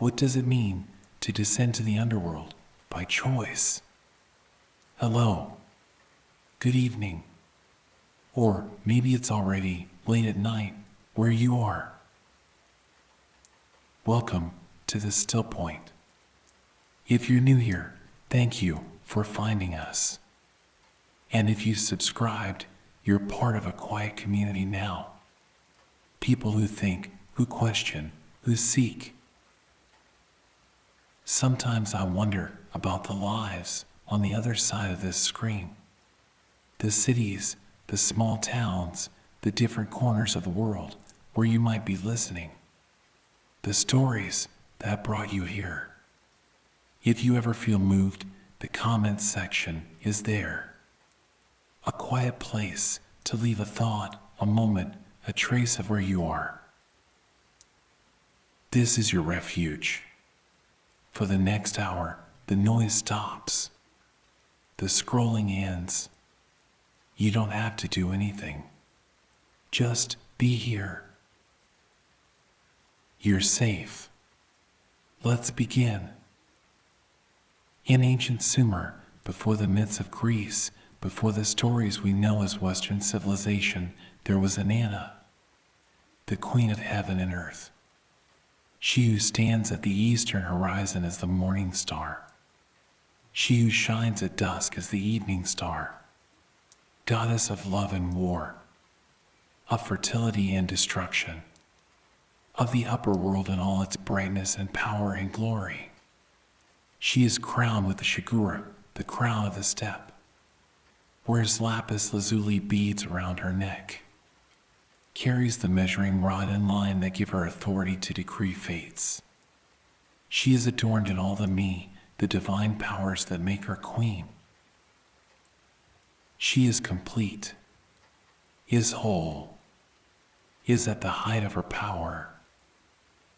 What does it mean to descend to the underworld by choice? Hello. Good evening. Or maybe it's already late at night where you are. Welcome to the Stillpoint. If you're new here, thank you for finding us. And if you subscribed, you're part of a quiet community now. People who think, who question, who seek. Sometimes I wonder about the lives on the other side of this screen. The cities, the small towns, the different corners of the world where you might be listening. The stories that brought you here. If you ever feel moved, the comments section is there. A quiet place to leave a thought, a moment, a trace of where you are. This is your refuge. For the next hour, the noise stops. The scrolling ends. You don't have to do anything. Just be here. You're safe. Let's begin. In ancient Sumer, before the myths of Greece, before the stories we know as Western civilization, there was Inanna, the Queen of Heaven and Earth. She who stands at the eastern horizon as the morning star. She who shines at dusk as the evening star. Goddess of love and war, of fertility and destruction, of the upper world in all its brightness and power and glory. She is crowned with the shigura, the crown of the steppe, wears lapis lazuli beads around her neck, carries the measuring rod and line that give her authority to decree fates. She is adorned in all the divine powers that make her queen. She is complete, is whole, is at the height of her power,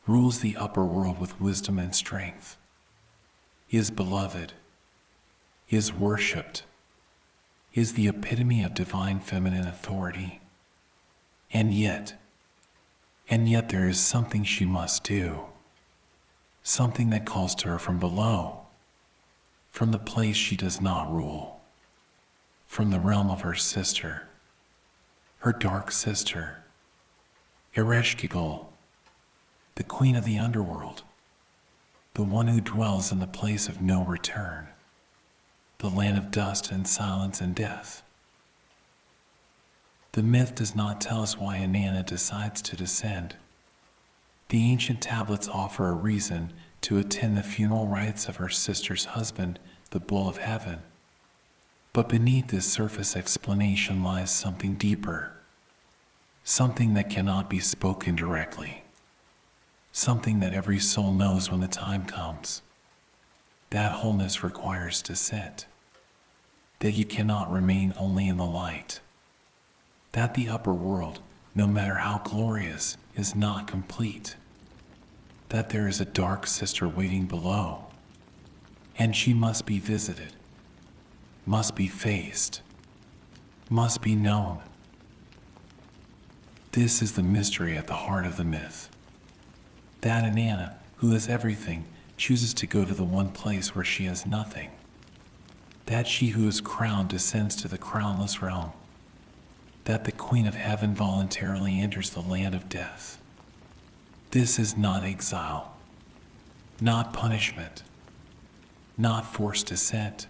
rules the upper world with wisdom and strength, is beloved, is worshipped, is the epitome of divine feminine authority. And yet there is something she must do, something that calls to her from below, from the place she does not rule, from the realm of her sister, her dark sister, Ereshkigal, the queen of the underworld, the one who dwells in the place of no return, the land of dust and silence and death. The myth does not tell us why Inanna decides to descend. The ancient tablets offer a reason to attend the funeral rites of her sister's husband, the bull of heaven. But beneath this surface explanation lies something deeper, something that cannot be spoken directly. Something that every soul knows when the time comes. That wholeness requires descent. That you cannot remain only in the light. That the upper world, no matter how glorious, is not complete. That there is a dark sister waiting below. And she must be visited, must be faced, must be known. This is the mystery at the heart of the myth. That Inanna, who has everything, chooses to go to the one place where she has nothing. That she who is crowned descends to the crownless realm. That the Queen of Heaven voluntarily enters the land of death. This is not exile, not punishment, not forced descent.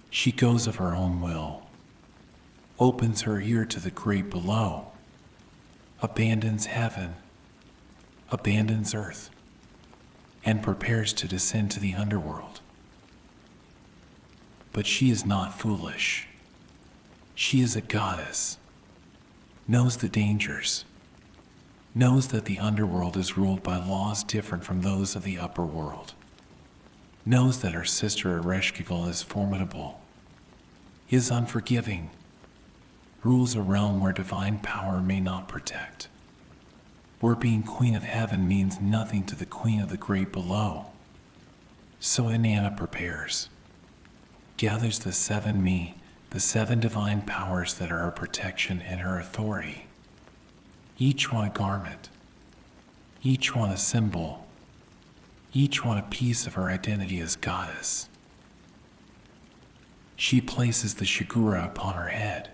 She goes of her own will, opens her ear to the great below, abandons heaven, abandons earth, and prepares to descend to the underworld. But she is not foolish. She is a goddess, knows the dangers, knows that the underworld is ruled by laws different from those of the upper world, knows that her sister Ereshkigal is formidable, is unforgiving, rules a realm where divine power may not protect, where being Queen of Heaven means nothing to the Queen of the Great below. So Inanna prepares, gathers the seven divine powers that are her protection and her authority, each one a garment, each one a symbol, each one a piece of her identity as goddess. She places the shigura upon her head,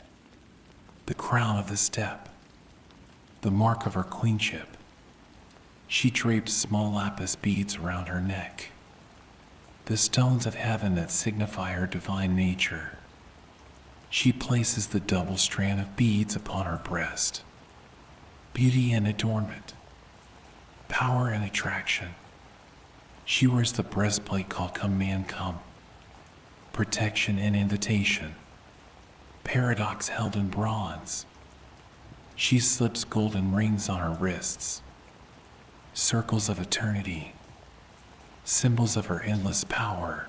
the crown of the step, the mark of her queenship. She draped small lapis beads around her neck, the stones of heaven that signify her divine nature. She places the double strand of beads upon her breast, beauty and adornment, power and attraction. She wears the breastplate called Come Man Come, protection and invitation, paradox held in bronze. She slips golden rings on her wrists, circles of eternity, symbols of her endless power.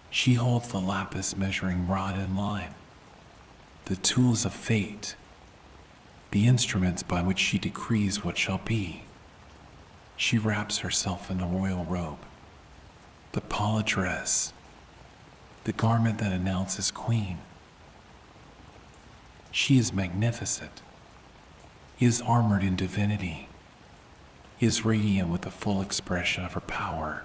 She holds the lapis measuring rod in line, the tools of fate, the instruments by which she decrees what shall be. She wraps herself in the royal robe, the pala dress, the garment that announces queen. She is magnificent, is armored in divinity, is radiant with the full expression of her power.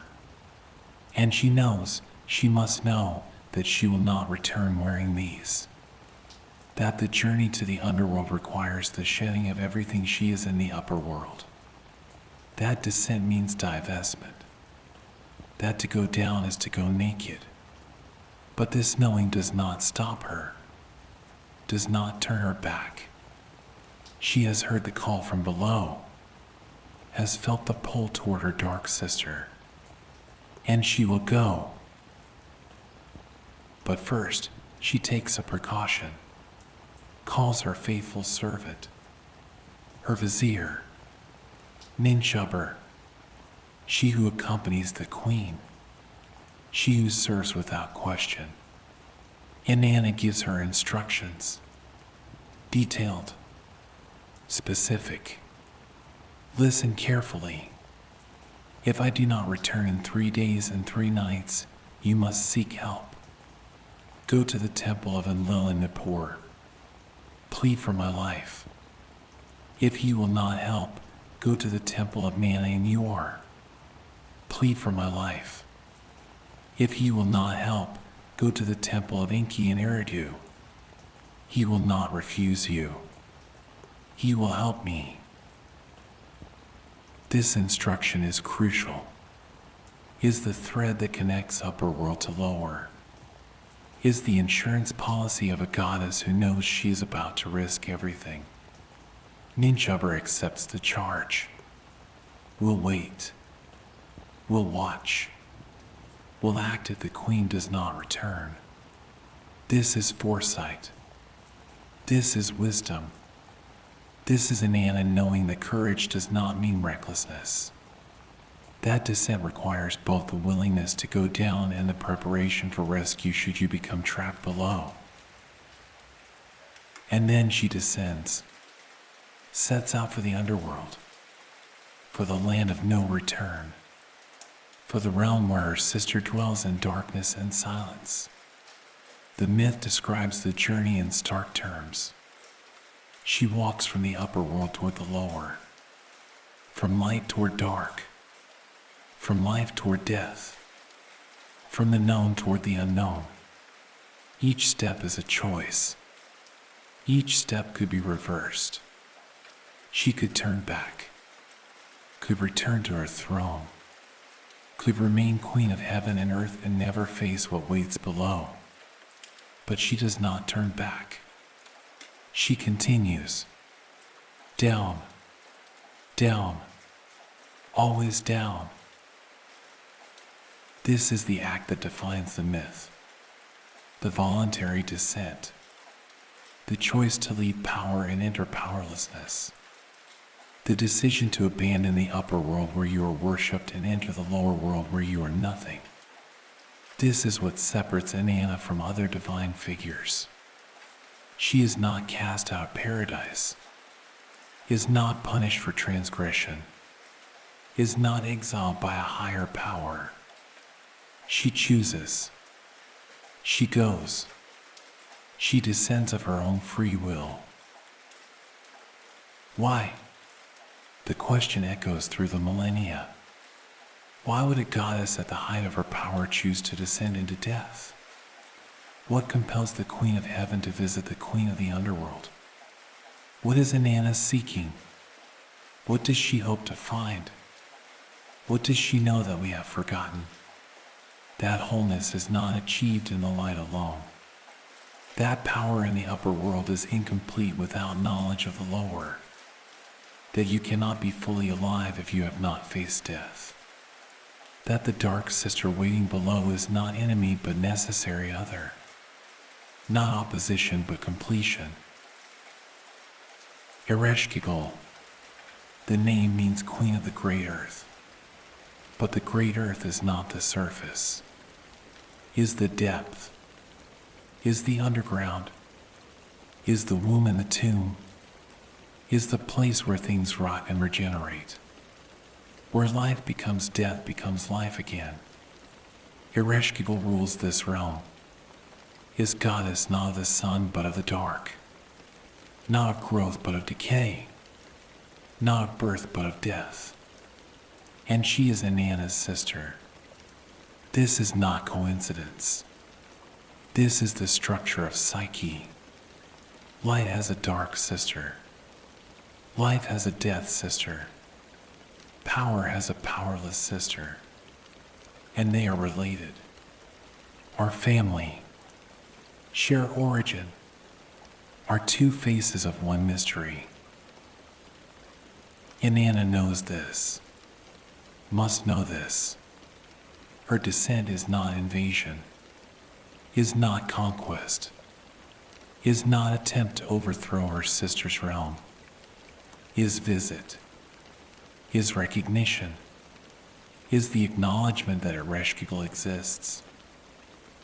And she knows, she must know, that she will not return wearing these. That the journey to the underworld requires the shedding of everything she is in the upper world. That descent means divestment. That to go down is to go naked. But this knowing does not stop her, does not turn her back. She has heard the call from below, has felt the pull toward her dark sister, and she will go. But first, she takes a precaution, calls her faithful servant, her vizier, Ninshubber, she who accompanies the queen, she who serves without question. Inanna gives her instructions, detailed, specific. Listen carefully. If I do not return in 3 days and 3 nights, you must seek help. Go to the temple of Enlil in Nippur. Plead for my life. If he will not help, go to the temple of Mana in Yor. Plead for my life. If he will not help, go to the temple of Enki in Eridu. He will not refuse you. He will help me. This instruction is crucial, is the thread that connects upper world to lower, is the insurance policy of a goddess who knows she is about to risk everything. Ninshubber accepts the charge. We'll wait. We'll watch. We'll act if the queen does not return. This is foresight. This is wisdom. This is Inanna knowing that courage does not mean recklessness. That descent requires both the willingness to go down and the preparation for rescue should you become trapped below. And then she descends, sets out for the underworld, for the land of no return, for the realm where her sister dwells in darkness and silence. The myth describes the journey in stark terms. She walks from the upper world toward the lower, from light toward dark, from life toward death, from the known toward the unknown. Each step is a choice. Each step could be reversed. She could turn back, could return to her throne, could remain queen of heaven and earth and never face what waits below. But she does not turn back. She continues, down, down, always down. This is the act that defines the myth, the voluntary descent, the choice to leave power and enter powerlessness, the decision to abandon the upper world where you are worshipped and enter the lower world where you are nothing. This is what separates Inanna from other divine figures. She is not cast out of paradise, is not punished for transgression, is not exiled by a higher power. She chooses. She goes. She descends of her own free will. Why? The question echoes through the millennia. Why would a goddess at the height of her power choose to descend into death? What compels the Queen of Heaven to visit the Queen of the Underworld? What is Inanna seeking? What does she hope to find? What does she know that we have forgotten? That wholeness is not achieved in the light alone. That power in the upper world is incomplete without knowledge of the lower. That you cannot be fully alive if you have not faced death. That the dark sister waiting below is not enemy but necessary other. Not opposition but completion. Ereshkigal. The name means Queen of the Great Earth. But the Great Earth is not the surface. Is the depth. Is the underground. Is the womb and the tomb. Is the place where things rot and regenerate. Where life becomes death becomes life again. Ereshkigal rules this realm. Is goddess not of the sun but of the dark. Not of growth but of decay. Not of birth but of death. And she is Inanna's sister. This is not coincidence. This is the structure of psyche. Light has a dark sister. Life has a death sister. Power has a powerless sister. And they are related. Our family. Share origin. Are two faces of one mystery. Inanna knows this. Must know this. Her descent is not invasion. Is not conquest. Is not attempt to overthrow her sister's realm. Is visit. Is recognition. Is the acknowledgement that Ereshkigal exists.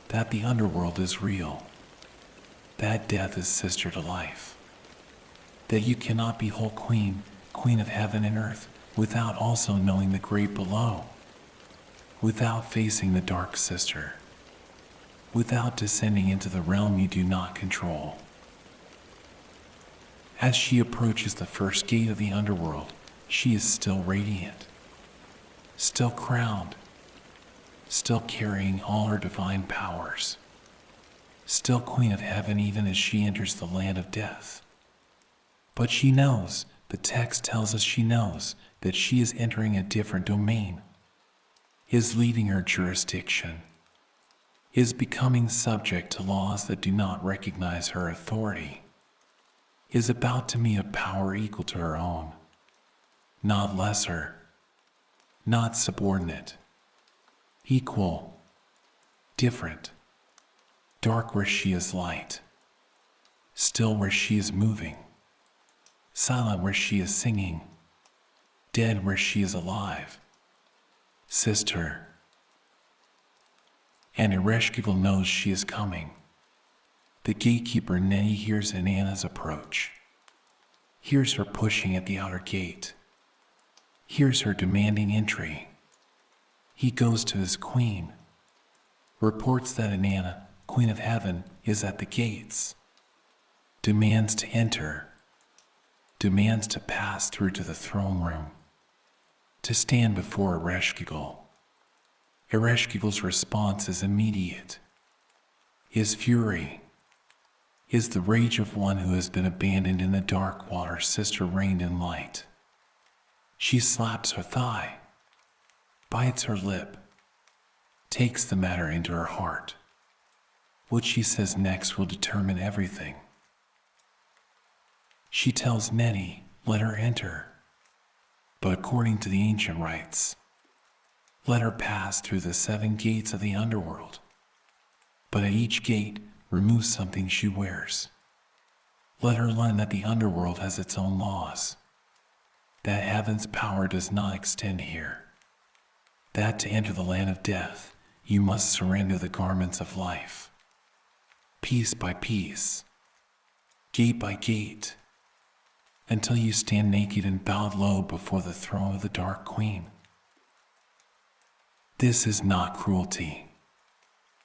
That the underworld is real. That death is sister to life. That you cannot behold Queen of Heaven and Earth, without also knowing the great below. Without facing the dark sister. Without descending into the realm you do not control. As she approaches the first gate of the underworld, she is still radiant. Still crowned. Still carrying all her divine powers. Still Queen of Heaven even as she enters the land of death. But she knows, the text tells us she knows, that she is entering a different domain. Is leaving her jurisdiction. Is becoming subject to laws that do not recognize her authority. Is about to meet a power equal to her own. Not lesser. Not subordinate. Equal. Different. Dark where she is light. Still where she is moving. Silent where she is singing. Dead where she is alive. Sister. And Ereshkigal knows she is coming. The gatekeeper Nenny hears Inanna's approach. Hears her pushing at the outer gate. Hears her demanding entry. He goes to his queen. Reports that Inanna, Queen of Heaven, is at the gates. Demands to enter. Demands to pass through to the throne room. To stand before Ereshkigal. Ereshkigal's response is immediate. His fury is the rage of one who has been abandoned in the dark while her sister reigned in light. She slaps her thigh, bites her lip, takes the matter into her heart. What she says next will determine everything. She tells Nenny, let her enter. But according to the ancient rites, let her pass through the 7 gates of the underworld. But at each gate, remove something she wears. Let her learn that the underworld has its own laws. That heaven's power does not extend here. That to enter the land of death, you must surrender the garments of life. Piece by piece, gate by gate, until you stand naked and bowed low before the throne of the Dark Queen. This is not cruelty.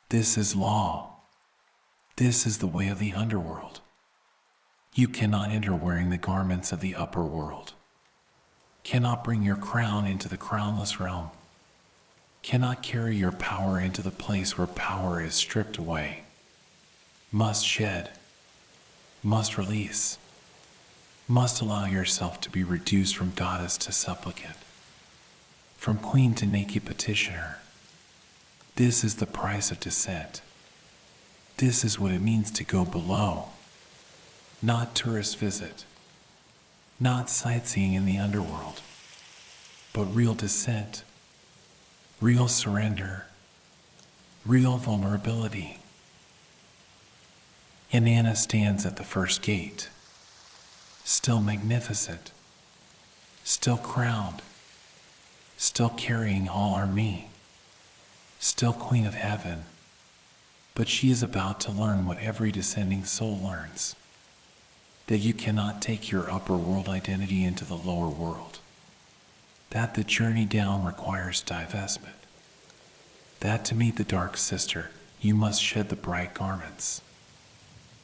This is law. This is the way of the underworld. You cannot enter wearing the garments of the upper world. Cannot bring your crown into the crownless realm. cannot carry your power into the place where power is stripped away, must shed, must release, must allow yourself to be reduced from goddess to supplicant, from queen to naked petitioner. This is the price of descent. This is what it means to go below. Not tourist visit, not sightseeing in the underworld, but real descent, real surrender, real vulnerability. Inanna stands at the first gate, still magnificent, still crowned, still carrying all our me, still Queen of Heaven, but she is about to learn what every descending soul learns, that you cannot take your upper world identity into the lower world, that the journey down requires divestment, that to meet the dark sister, you must shed the bright garments,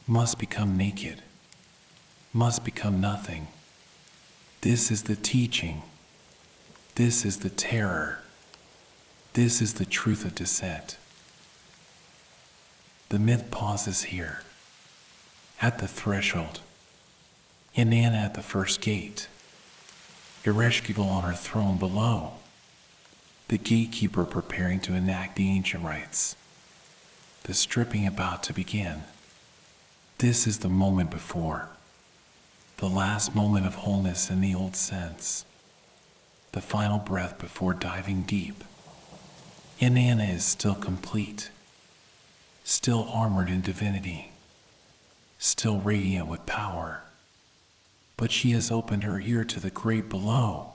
must become naked, must become nothing. This is the teaching. This is the terror. This is the truth of descent. The myth pauses here, at the threshold. Inanna at the first gate. Ereshkigal on her throne below. The gatekeeper preparing to enact the ancient rites. The stripping about to begin. This is the moment before. The last moment of wholeness in the old sense. The final breath before diving deep. Inanna is still complete. Still armored in divinity. Still radiant with power. But she has opened her ear to the great below,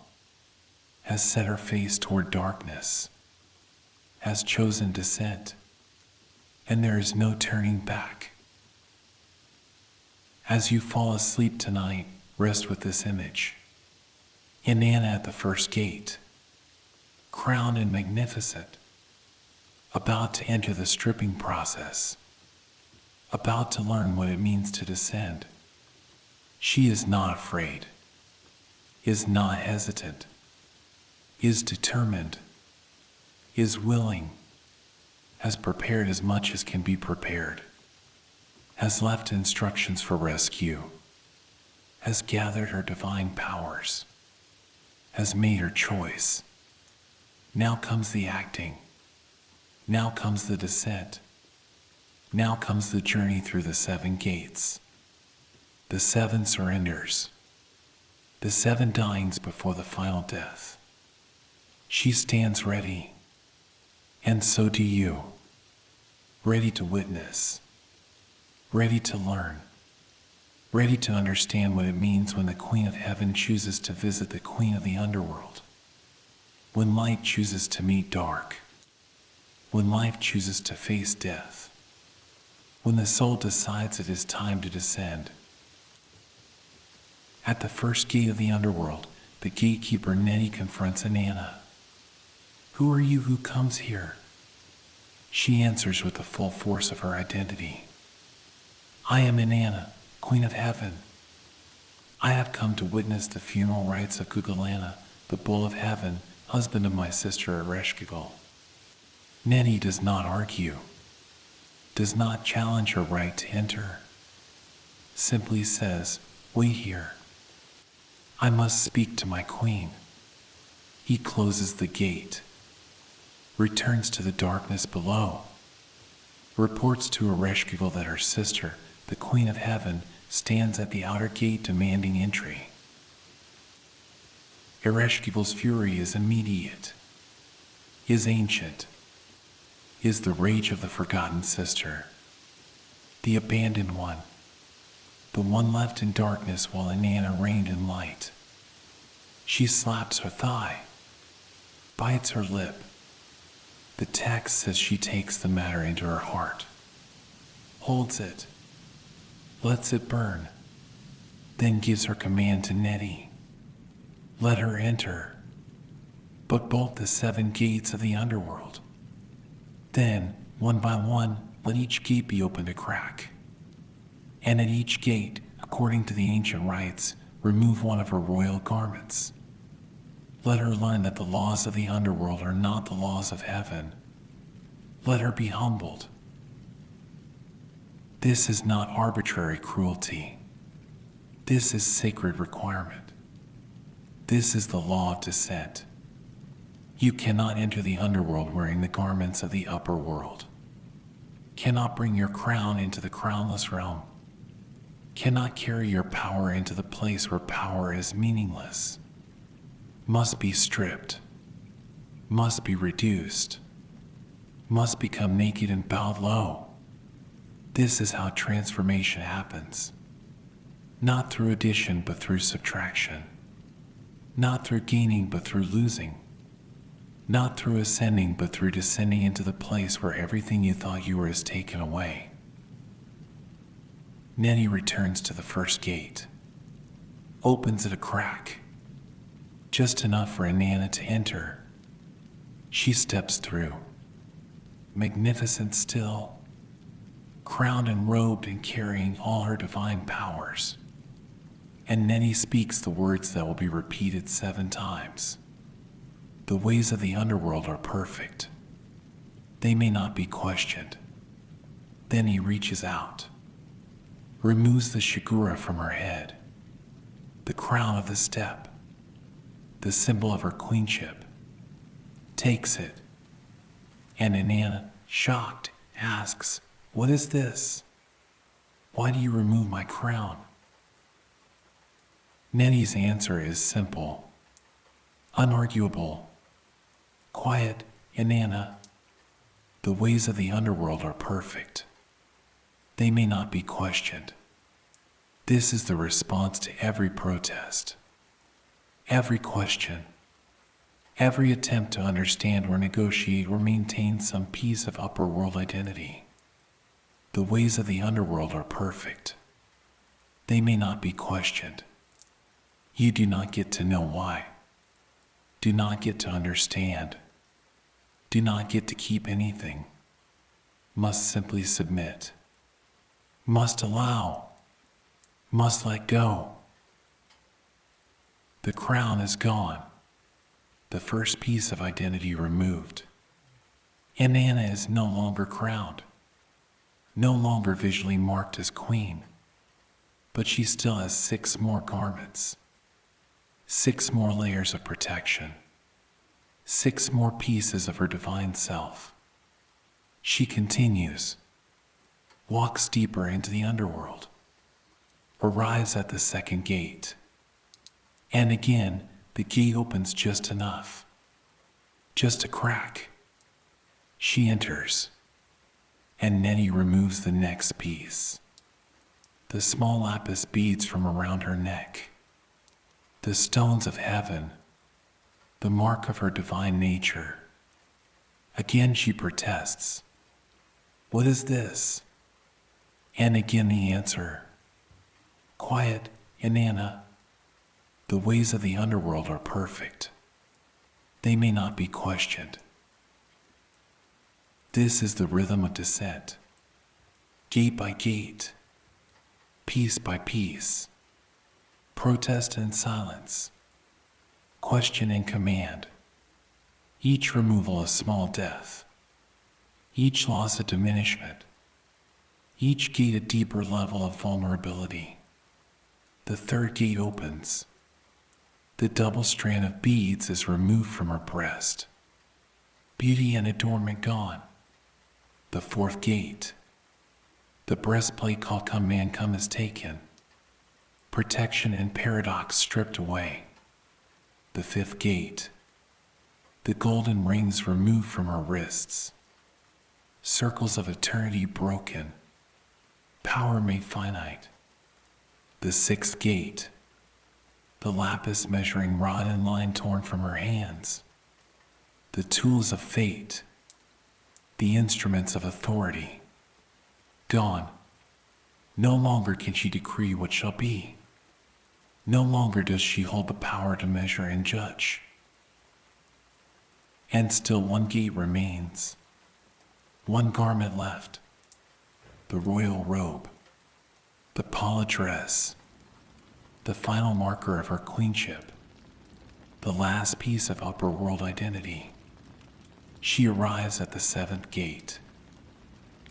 has set her face toward darkness, has chosen descent, and there is no turning back. As you fall asleep tonight, rest with this image. Inanna at the first gate, crowned and magnificent, about to enter the stripping process, about to learn what it means to descend. She is not afraid, is not hesitant, is determined, is willing, has prepared as much as can be prepared, has left instructions for rescue, has gathered her divine powers, has made her choice. Now comes the acting. Now comes the descent. Now comes the journey through the 7 gates. The 7 surrenders, the 7 dyings before the final death. She stands ready, and so do you, ready to witness, ready to learn, ready to understand what it means when the Queen of Heaven chooses to visit the Queen of the Underworld, when light chooses to meet dark, when life chooses to face death, when the soul decides it is time to descend. At the first gate of the underworld, the gatekeeper Nettie confronts Inanna. Who are you who comes here? She answers with the full force of her identity. I am Inanna, Queen of Heaven. I have come to witness the funeral rites of Gugalanna, the Bull of Heaven, husband of my sister Ereshkigal. Nettie does not argue, does not challenge her right to enter, simply says, wait here. I must speak to my queen. He closes the gate, returns to the darkness below, reports to Ereshkigal that her sister, the Queen of Heaven, stands at the outer gate demanding entry. Ereshkigal's fury is immediate, is ancient, is the rage of the forgotten sister, the abandoned one, the one left in darkness while Inanna reigned in light. She slaps her thigh, bites her lip. The text says she takes the matter into her heart, holds it, lets it burn, then gives her command to Nettie. Let her enter, but bolt the 7 gates of the underworld. Then, one by one, let each gate be opened a crack. And at each gate, according to the ancient rites, remove one of her royal garments. Let her learn that the laws of the underworld are not the laws of heaven. Let her be humbled. This is not arbitrary cruelty. This is sacred requirement. This is the law of descent. You cannot enter the underworld wearing the garments of the upper world. Cannot bring your crown into the crownless realm. Cannot carry your power into the place where power is meaningless. Must be stripped. Must be reduced. Must become naked and bowed low. This is how transformation happens. Not through addition, but through subtraction. Not through gaining, but through losing. Not through ascending, but through descending into the place where everything you thought you were is taken away. Nettie returns to the first gate, opens it a crack, just enough for Inanna to enter. She steps through, magnificent still, crowned and robed and carrying all her divine powers. And Nettie speaks the words that will be repeated 7 times. The ways of the underworld are perfect. They may not be questioned. Then he reaches out, removes the shigura from her head, the crown of the step, the symbol of her queenship, takes it, and Inanna, shocked, asks, "What is this? Why do you remove my crown?" Nettie's answer is simple, unarguable. Quiet, Inanna. The ways of the underworld are perfect. They may not be questioned. This is the response to every protest, every question, every attempt to understand or negotiate or maintain some piece of upper world identity. The ways of the underworld are perfect. They may not be questioned. You do not get to know why. Do not get to understand. Do not get to keep anything. Must simply submit. Must allow. Must let go. The crown is gone. The first piece of identity removed. Inanna is no longer crowned. No longer visually marked as queen. But she still has 6 more garments. 6 more layers of protection. 6 more pieces of her divine self. She continues, walks deeper into the underworld, arrives at the second gate, and again the gate opens just enough, just a crack. She enters, and Nettie removes the next piece, the small lapis beads from around her neck, the stones of heaven, the mark of her divine nature. Again she protests, "What is this?" And again the answer, "Quiet, Inanna. The ways of the underworld are perfect. They may not be questioned." This is the rhythm of descent, gate by gate, piece by piece, protest and silence, question and command, each removal a small death, each loss a diminishment, each gate a deeper level of vulnerability. The third gate opens. The double strand of beads is removed from her breast. Beauty and adornment gone. The fourth gate. The breastplate called Come Man Come is taken. Protection and paradox stripped away. The fifth gate. The golden rings removed from her wrists. Circles of eternity broken. Power made finite. The sixth gate. The lapis measuring rod and line torn from her hands. The tools of fate. The instruments of authority. Gone. No longer can she decree what shall be. No longer does she hold the power to measure and judge. And still one gate remains. One garment left. The royal robe. The pala dress. The final marker of her queenship. the last piece of upper world identity. She arrives at the seventh gate.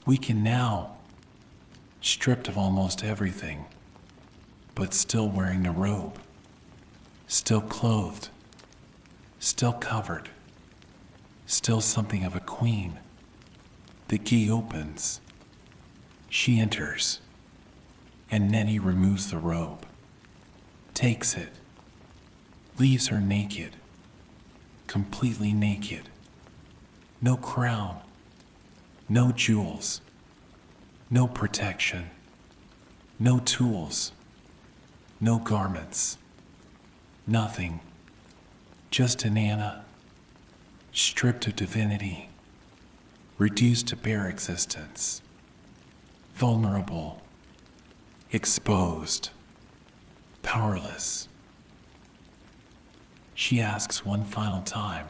We can now, stripped of almost everything, but still wearing the robe, still clothed, still covered, still something of a queen. The gate opens. She enters, and Nettie removes the robe, takes it, leaves her naked, completely naked. No crown, no jewels, no protection, no tools, no garments, nothing. Just Inanna, stripped of divinity, reduced to bare existence, vulnerable, exposed, powerless. She asks one final time,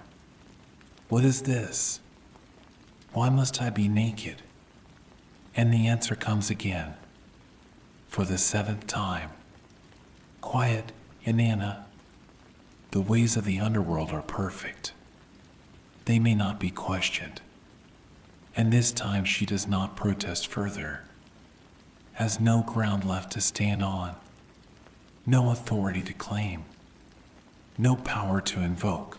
"What is this? Why must I be naked?" And the answer comes again, for the seventh time. Quiet, Inanna. The ways of the underworld are perfect. They may not be questioned. And this time she does not protest further, has no ground left to stand on, no authority to claim, no power to invoke,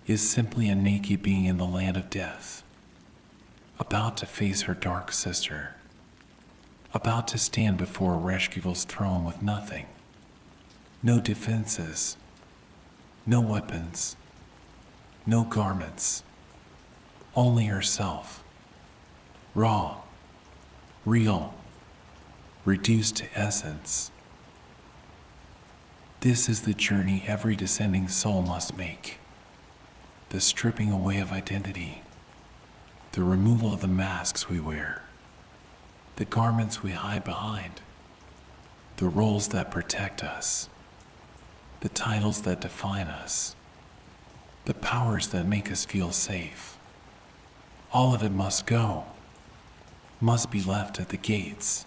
is simply a naked being in the land of death, about to face her dark sister, about to stand before Ereshkigal's throne with nothing, no defenses, no weapons, no garments, only herself, raw, real, reduced to essence. This is the journey every descending soul must make. The stripping away of identity, the removal of the masks we wear, the garments we hide behind, the roles that protect us, the titles that define us, the powers that make us feel safe. All of it must go, must be left at the gates,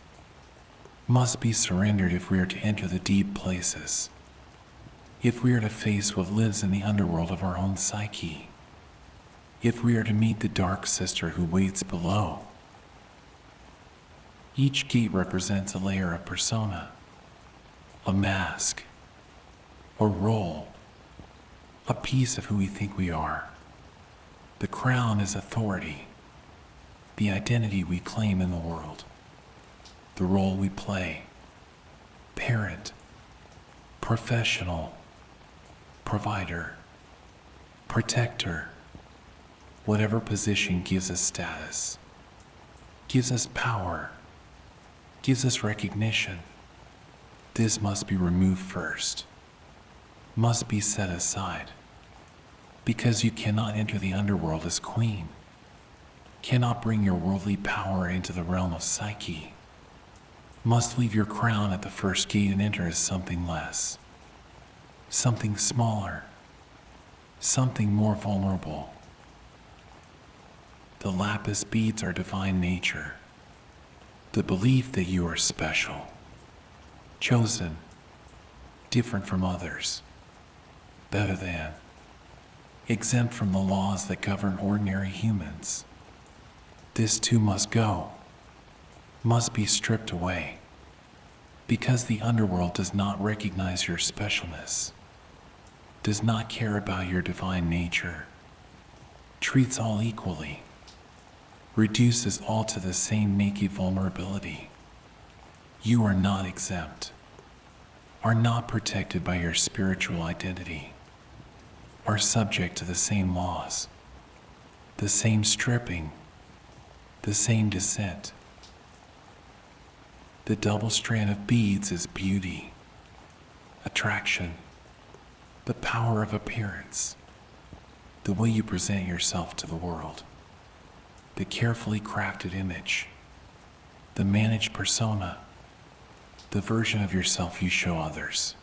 must be surrendered if we are to enter the deep places, if we are to face what lives in the underworld of our own psyche, if we are to meet the dark sister who waits below. Each gate represents a layer of persona, a mask, a role, a piece of who we think we are. The crown is authority, the identity we claim in the world, the role we play, parent, professional, provider, protector, whatever position gives us status, gives us power, gives us recognition. This must be removed first, must be set aside, because you cannot enter the underworld as queen, cannot bring your worldly power into the realm of psyche, must leave your crown at the first gate and enter as something less, something smaller, something more vulnerable. The lapis beads are divine nature, the belief that you are special, chosen, different from others, better than, exempt from the laws that govern ordinary humans. This too must go, must be stripped away, because the underworld does not recognize your specialness, does not care about your divine nature, treats all equally, reduces all to the same naked vulnerability. You are not exempt, are not protected by your spiritual identity, are subject to the same laws, the same stripping, the same descent. The double strand of beads is beauty, attraction, the power of appearance, the way you present yourself to the world, the carefully crafted image, the managed persona, the version of yourself you show others,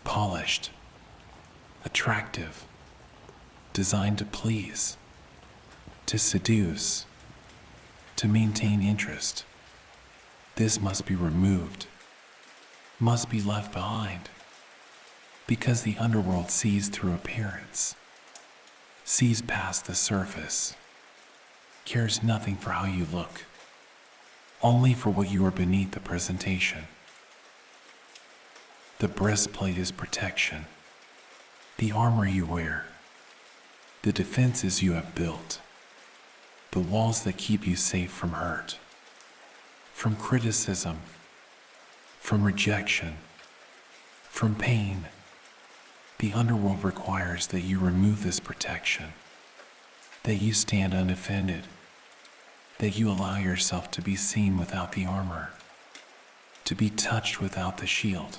polished, attractive, designed to please, to seduce, to maintain interest. This must be removed, must be left behind, Because the underworld sees through appearance, sees past the surface, cares nothing for how you look, only for what you are beneath the presentation. The breastplate is protection, the armor you wear, the defenses you have built, the walls that keep you safe from hurt, from criticism, from rejection, from pain. The underworld requires that you remove this protection, that you stand unoffended, that you allow yourself to be seen without the armor, to be touched without the shield,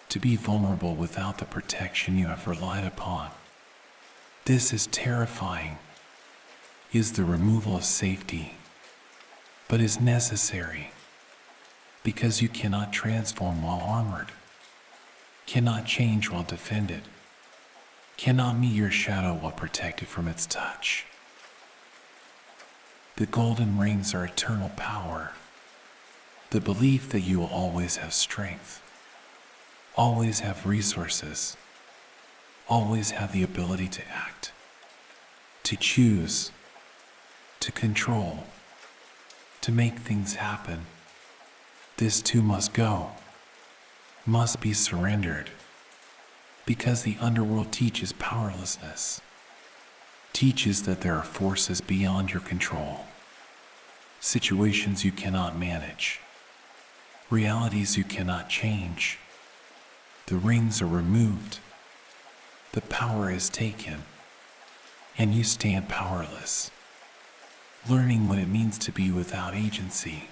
to be vulnerable without the protection you have relied upon. This is terrifying, is the removal of safety, but is necessary because you cannot transform while armored, cannot change while defended, cannot meet your shadow while protected from its touch. The golden rings are eternal power, the belief that you will always have strength, always have resources, always have the ability to act, to choose, to control, to make things happen. This too must go, must be surrendered, because the underworld teaches powerlessness, teaches that there are forces beyond your control, situations you cannot manage, realities you cannot change. The rings are removed, the power is taken, and you stand powerless, learning what it means to be without agency,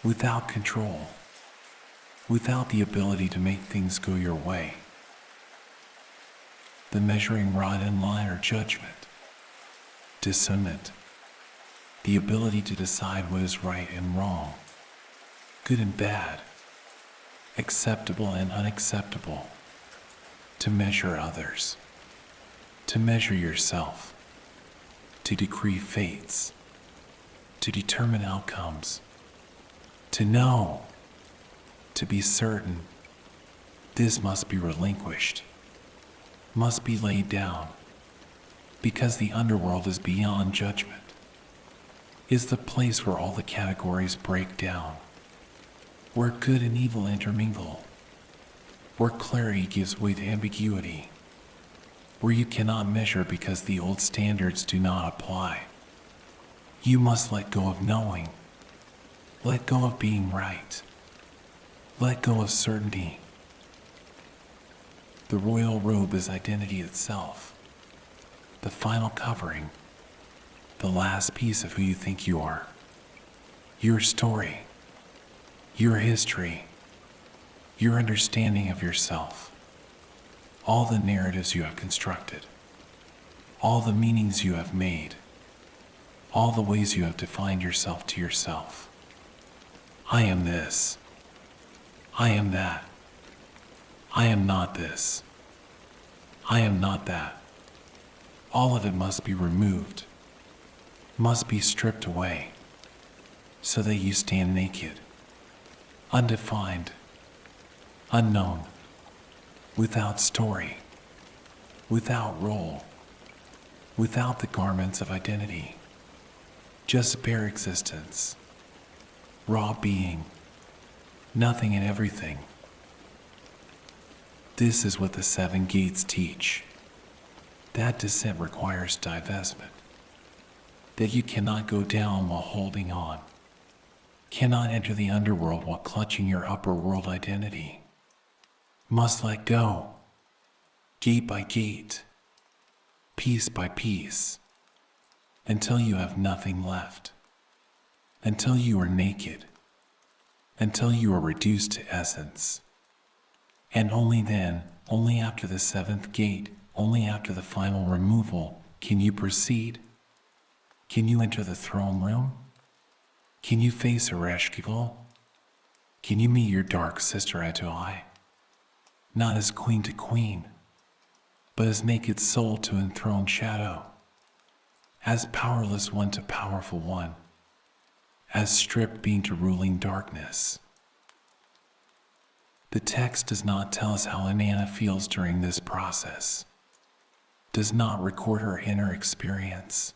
without control, without the ability to make things go your way. The measuring rod and line are judgment, discernment, the ability to decide what is right and wrong, good and bad, acceptable and unacceptable, to measure others, to measure yourself, to decree fates, to determine outcomes, to know, to be certain. This must be relinquished, must be laid down, because the underworld is beyond judgment, is the place where all the categories break down, where good and evil intermingle, where clarity gives way to ambiguity, where you cannot measure because the old standards do not apply. You must let go of knowing, let go of being right, let go of certainty. The royal robe is identity itself, the final covering, the last piece of who you think you are, your story, your history, your understanding of yourself, all the narratives you have constructed, all the meanings you have made, all the ways you have defined yourself to yourself. I am this. I am that. I am not this. I am not that. All of it must be removed, must be stripped away, so that you stand naked, undefined, unknown, without story, without role, without the garments of identity, just bare existence, raw being, nothing and everything. This is what the 7 gates teach. That descent requires divestment, that you cannot go down while holding on, cannot enter the underworld while clutching your upper world identity. Must let go, gate by gate, piece by piece, until you have nothing left, until you are naked, until you are reduced to essence. And only then, only after the 7th gate, only after the final removal, can you proceed. Can you enter the throne room? Can you face Ereshkigal? Can you meet your dark sister eye to eye? Not as queen to queen, but as naked soul to enthroned shadow, as powerless one to powerful one, as stripped being to ruling darkness. The text does not tell us how Inanna feels during this process, does not record her inner experience,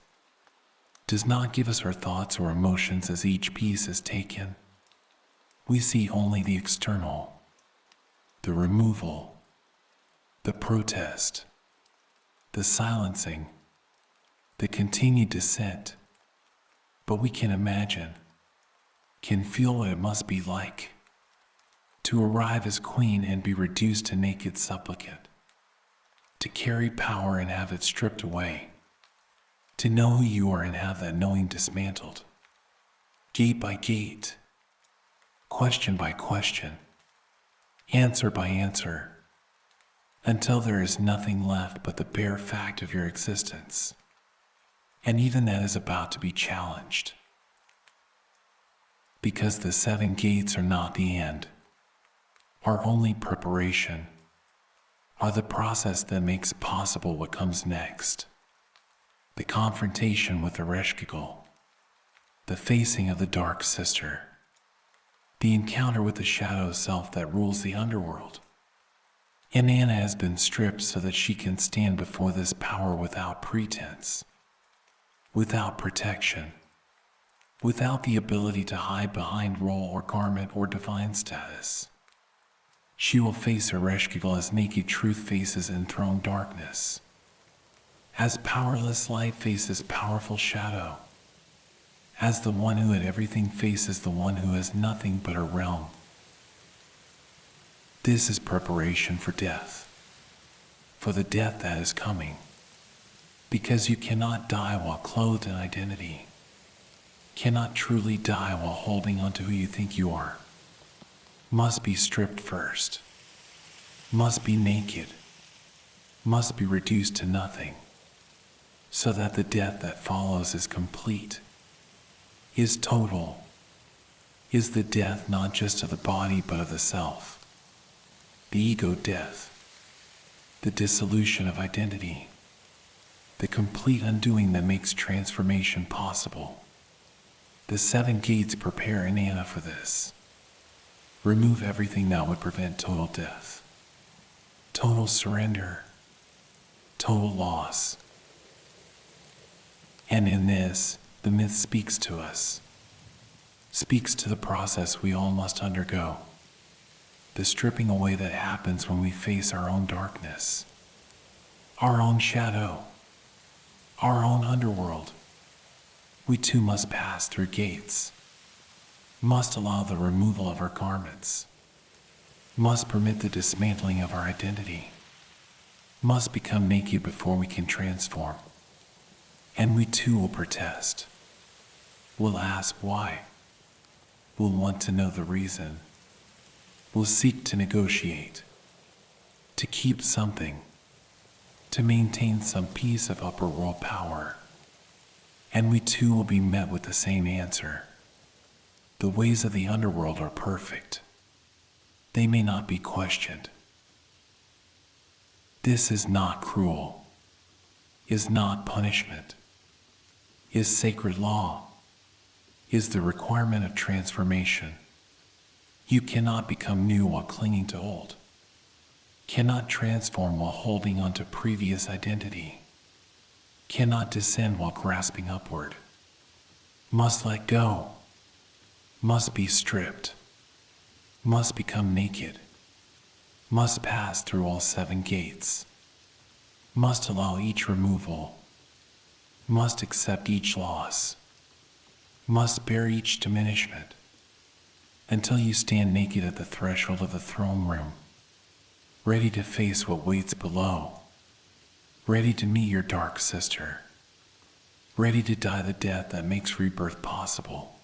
does not give us her thoughts or emotions as each piece is taken. We see only the external, the removal, the protest, the silencing, the continued descent. But we can imagine, can feel what it must be like to arrive as queen and be reduced to naked supplicant, to carry power and have it stripped away, to know who you are and have that knowing dismantled, gate by gate, question by question, answer by answer, until there is nothing left but the bare fact of your existence, and even that is about to be challenged. Because the 7 gates are not the end, are only preparation, are the process that makes possible what comes next. The confrontation with Ereshkigal, the facing of the dark sister, the encounter with the shadow self that rules the underworld. Inanna has been stripped so that she can stand before this power without pretense, without protection, without the ability to hide behind role or garment or divine status. She will face Ereshkigal as naked truth faces enthroned darkness, as powerless light faces powerful shadow, as the one who had everything faces the one who has nothing but her realm. This is preparation for death, for the death that is coming, because you cannot die while clothed in identity, cannot truly die while holding on to who you think you are. Must be stripped first, must be naked, must be reduced to nothing, so that the death that follows is complete, is total, is the death not just of the body but of the self, the ego death, the dissolution of identity, the complete undoing that makes transformation possible. The 7 gates prepare Inanna for this. Remove everything that would prevent total death, total surrender, total loss. And in this, the myth speaks to us, speaks to the process we all must undergo, the stripping away that happens when we face our own darkness, our own shadow, our own underworld. We too must pass through gates, must allow the removal of our garments, must permit the dismantling of our identity, must become naked before we can transform. And we too will protest, will ask why, will want to know the reason, will seek to negotiate, to keep something, to maintain some piece of upper world power. And we too will be met with the same answer. The ways of the underworld are perfect. They may not be questioned. This is not cruel, is not punishment, is sacred law, is the requirement of transformation. You cannot become new while clinging to old, cannot transform while holding on to previous identity, cannot descend while grasping upward, must let go, must be stripped, must become naked, must pass through all 7 gates, must allow each removal, must accept each loss, must bear each diminishment, until you stand naked at the threshold of the throne room, ready to face what waits below, ready to meet your dark sister, ready to die the death that makes rebirth possible.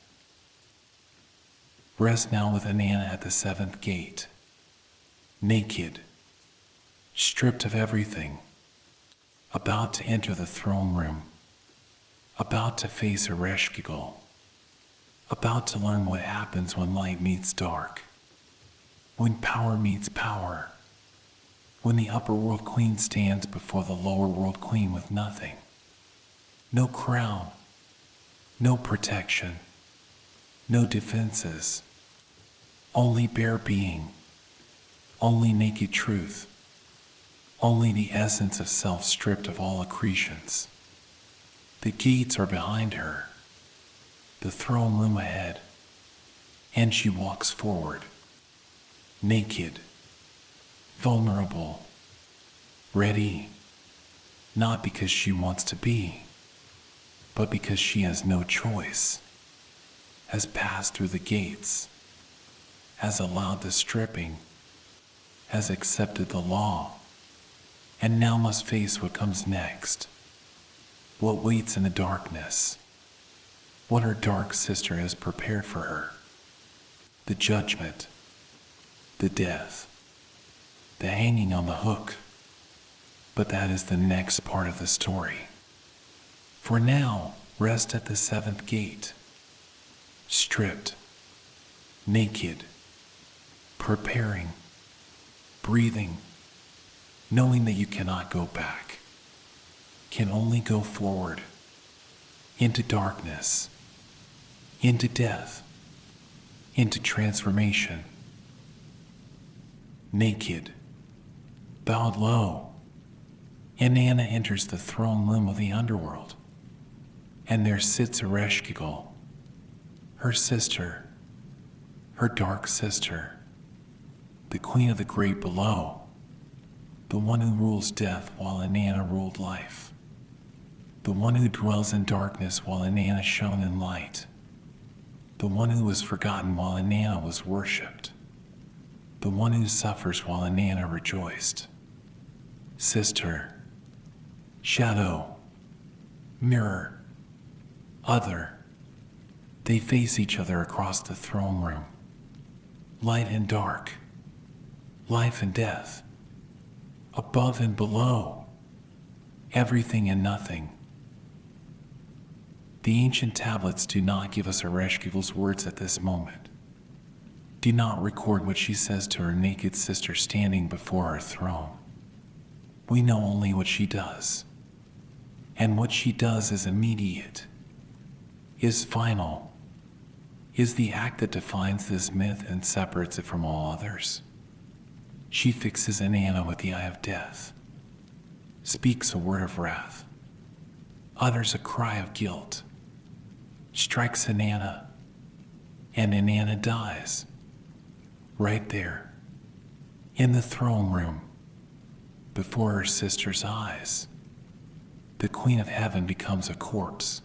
Rest now with Inanna at the 7th gate, naked, stripped of everything, about to enter the throne room, about to face Ereshkigal, about to learn what happens when light meets dark, when power meets power, when the upper world queen stands before the lower world queen with nothing, no crown, no protection, no defenses, only bare being, only naked truth, only the essence of self stripped of all accretions. The gates are behind her, the throne room ahead, and she walks forward, naked, vulnerable, ready, not because she wants to be, but because she has no choice, has passed through the gates, has allowed the stripping, has accepted the law, and now must face what comes next, what waits in the darkness, what her dark sister has prepared for her, the judgment, the death, the hanging on the hook. But that is the next part of the story. For now, rest at the seventh gate, stripped, naked, preparing, breathing, knowing that you cannot go back, can only go forward, into darkness, into death, into transformation. Naked, bowed low, Inanna enters the throne room of the Underworld, and there sits Ereshkigal, her sister, her dark sister, the queen of the great below, the one who rules death while Inanna ruled life, the one who dwells in darkness while Inanna shone in light, the one who was forgotten while Inanna was worshipped, the one who suffers while Inanna rejoiced. Sister, shadow, mirror, other, they face each other across the throne room. Light and dark, life and death, above and below, everything and nothing. The ancient tablets do not give us Ereshkigal's words at this moment, do not record what she says to her naked sister standing before her throne. We know only what she does. And what she does is immediate, is final, is the act that defines this myth and separates it from all others. She fixes Inanna with the eye of death, speaks a word of wrath, utters a cry of guilt, strikes Inanna, and Inanna dies, right there, in the throne room, before her sister's eyes. The Queen of Heaven becomes a corpse,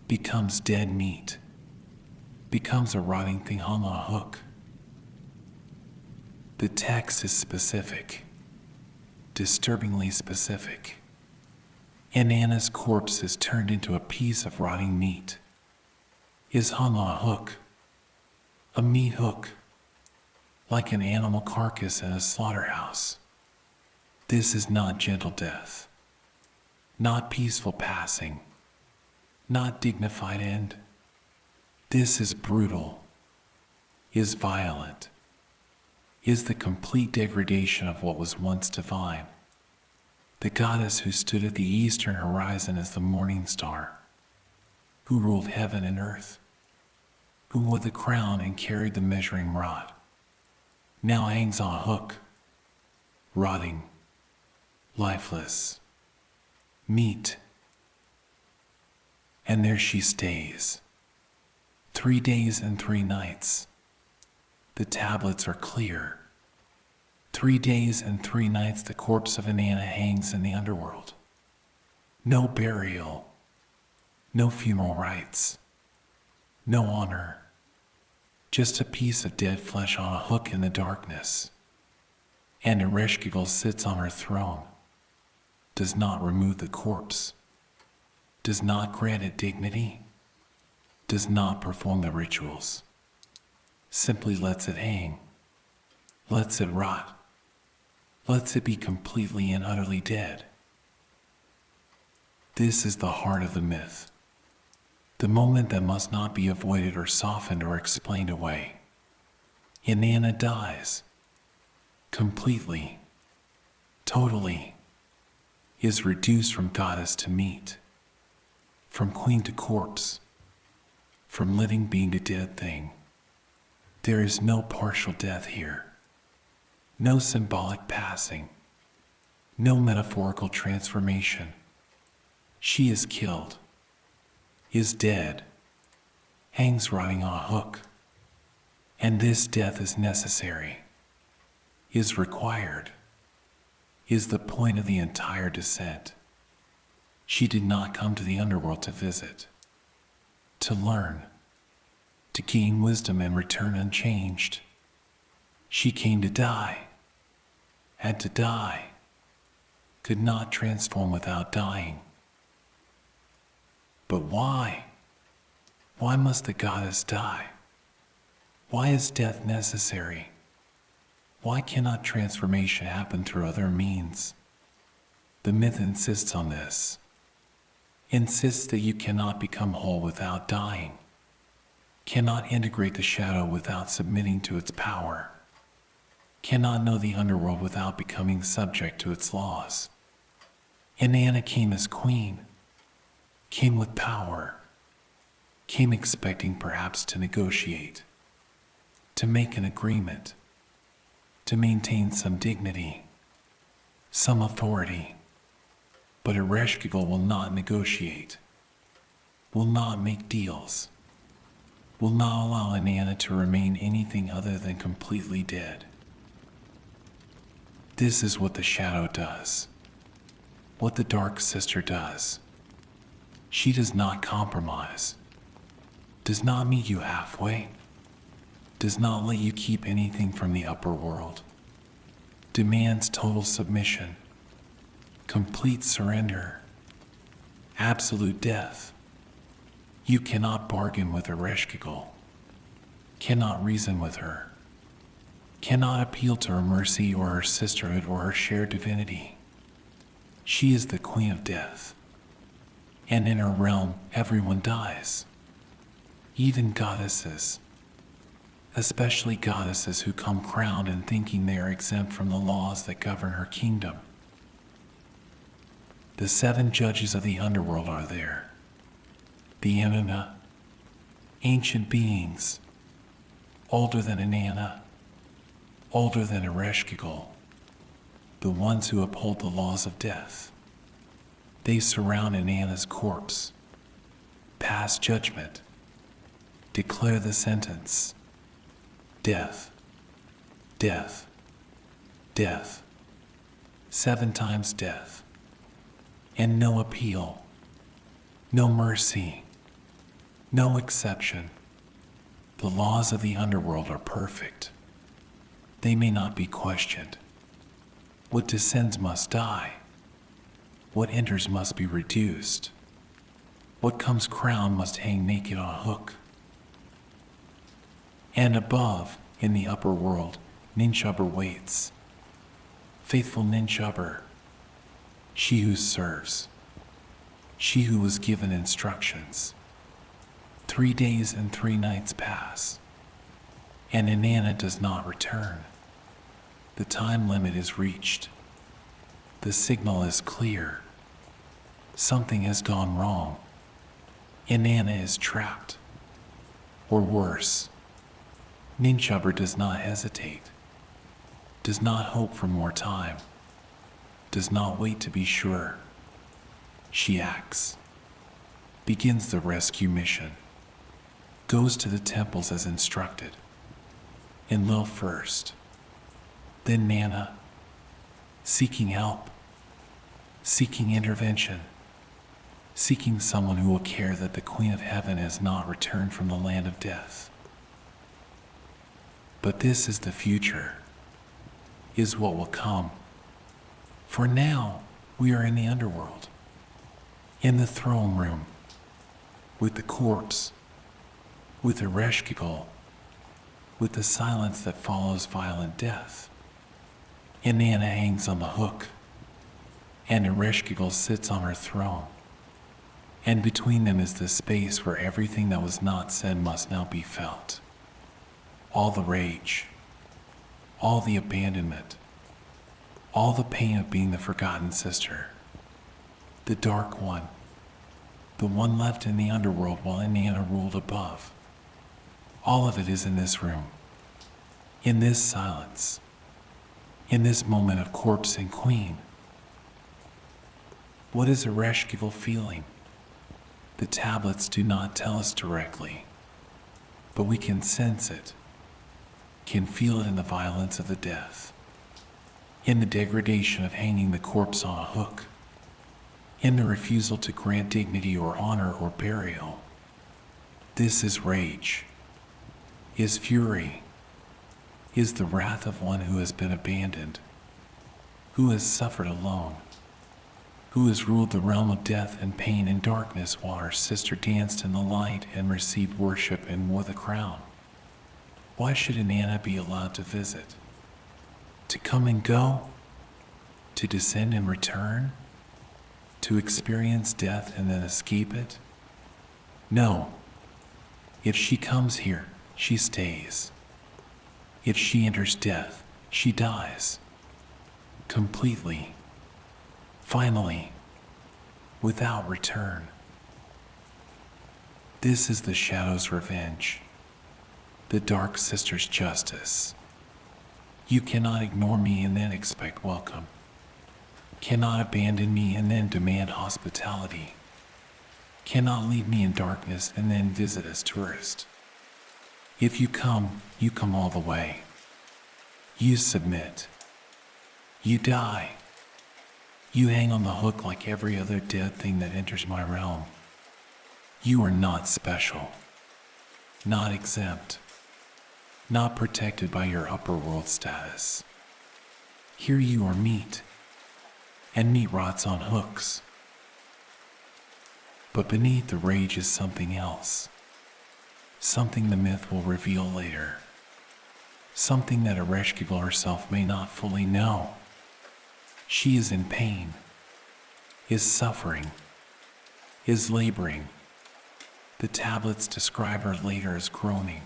becomes dead meat, becomes a rotting thing hung on a hook. The text is specific, disturbingly specific. Inanna's corpse is turned into a piece of rotting meat, is hung on a hook, a meat hook, like an animal carcass in a slaughterhouse. This is not gentle death, not peaceful passing, not dignified end. This is brutal, is violent, is the complete degradation of what was once divine. The goddess who stood at the eastern horizon as the morning star, who ruled heaven and earth, who wore the crown and carried the measuring rod, now hangs on a hook, rotting, lifeless, meat. And there she stays, 3 days and 3 nights. The tablets are clear. 3 days and 3 nights the corpse of Inanna hangs in the underworld. No burial, no funeral rites, no honor, just a piece of dead flesh on a hook in the darkness. And Ereshkigal sits on her throne, does not remove the corpse, does not grant it dignity, does not perform the rituals, simply lets it hang, lets it rot, lets it be completely and utterly dead. This is the heart of the myth, the moment that must not be avoided or softened or explained away. Inanna dies, completely, totally, is reduced from goddess to meat, from queen to corpse, from living being to dead thing. There is no partial death here, No symbolic passing, no metaphorical transformation. She is killed, is dead, hangs rotting on a hook. And this death is necessary, is required, is the point of the entire descent. She did not come to the underworld to visit, to learn, to gain wisdom and return unchanged. She came to die, had to die, could not transform without dying. But why? Why must the goddess die? Why is death necessary? Why cannot transformation happen through other means? The myth insists on this. Insists that you cannot become whole without dying, cannot integrate the shadow without submitting to its power, cannot know the underworld without becoming subject to its laws. Inanna came as queen, came with power, came expecting perhaps to negotiate, to make an agreement, to maintain some dignity, some authority. But Ereshkigal will not negotiate, will not make deals, will not allow Inanna to remain anything other than completely dead. This is what the shadow does, what the dark sister does. She does not compromise, does not meet you halfway, does not let you keep anything from the upper world, demands total submission, complete surrender, absolute death. You cannot bargain with Ereshkigal, cannot reason with her, cannot appeal to her mercy or her sisterhood or her shared divinity. She is the queen of death, and in her realm everyone dies, even goddesses, especially goddesses who come crowned and thinking they are exempt from the laws that govern her kingdom. The 7 judges of the underworld are there. The Inanna, ancient beings, older than Inanna, older than Ereshkigal, the ones who uphold the laws of death. They surround Inanna's corpse, pass judgment, declare the sentence: death, death, death, 7 times death. And no appeal, no mercy, no exception. The laws of the underworld are perfect. They may not be questioned. What descends must die. What enters must be reduced. What comes crowned must hang naked on a hook. And above, in the upper world, Ninshubber waits. Faithful Ninshubber, she who serves, she who was given instructions. 3 days and 3 nights pass, and Inanna does not return. The time limit is reached. The signal is clear. Something has gone wrong. Inanna is trapped. Or worse, Ninshubber does not hesitate, does not hope for more time, does not wait to be sure. She acts, begins the rescue mission, goes to the temples as instructed. Enlil first, then Nana, seeking help, seeking intervention, seeking someone who will care that the Queen of Heaven has not returned from the land of death. But this is the future, is what will come. For now, we are in the underworld, in the throne room, with the corpse, with Ereshkigal, with the silence that follows violent death. Inanna hangs on the hook, and Ereshkigal sits on her throne. And between them is the space where everything that was not said must now be felt. All the rage, all the abandonment, all the pain of being the forgotten sister, the dark one, the one left in the underworld while Inanna ruled above. All of it is in this room, in this silence, in this moment of corpse and queen. What is Ereshkigal feeling? The tablets do not tell us directly, but we can sense it, can feel it in the violence of the death, in the degradation of hanging the corpse on a hook, in the refusal to grant dignity or honor or burial. This is rage, is fury, is the wrath of one who has been abandoned, who has suffered alone, who has ruled the realm of death and pain and darkness while her sister danced in the light and received worship and wore the crown. Why should Inanna be allowed to visit? To come and go? To descend and return? To experience death and then escape it? No. If she comes here, she stays. If she enters death, she dies. Completely. Finally, without return. This is the Shadow's revenge, the Dark Sister's justice. You cannot ignore me and then expect welcome, cannot abandon me and then demand hospitality, cannot leave me in darkness and then visit as tourist. If you come all the way. You submit. You die. You hang on the hook like every other dead thing that enters my realm. You are not special, not exempt, not protected by your upper world status. Here you are meat, and meat rots on hooks. But beneath the rage is something else, something the myth will reveal later, something that Ereshkigal herself may not fully know. She is in pain, is suffering, is laboring. The tablets describe her later as groaning,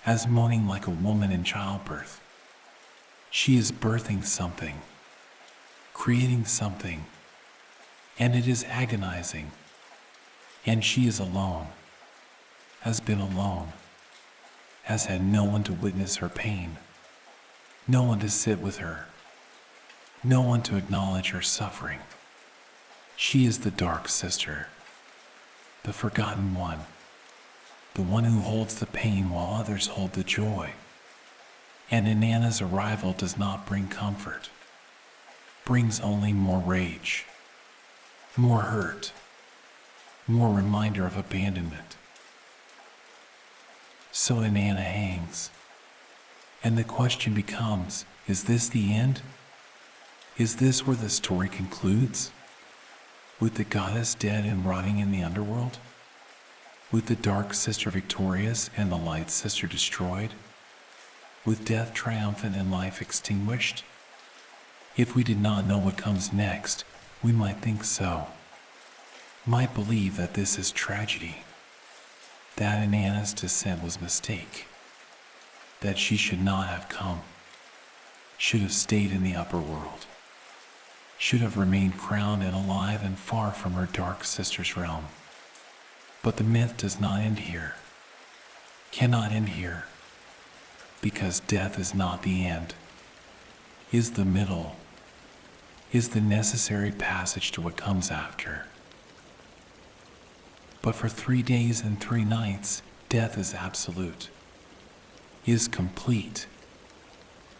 as moaning like a woman in childbirth. She is birthing something, creating something, and it is agonizing. And she is alone, has been alone, has had no one to witness her pain, no one to sit with her, no one to acknowledge her suffering. She is the Dark Sister, the forgotten one, the one who holds the pain while others hold the joy. And Inanna's arrival does not bring comfort, brings only more rage, more hurt, more reminder of abandonment. So Inanna hangs, and the question becomes, is this the end? Is this where the story concludes? With the goddess dead and rotting in the underworld? With the Dark Sister victorious and the Light Sister destroyed? With death triumphant and life extinguished? If we did not know what comes next, we might think so. Might believe that this is tragedy. That Inanna's descent was a mistake. That she should not have come. Should have stayed in the upper world. Should have remained crowned and alive and far from her Dark Sister's realm. But the myth does not end here. Cannot end here. Because death is not the end. Is the middle. Is the necessary passage to what comes after. But for 3 days and 3 nights, death is absolute. Is complete.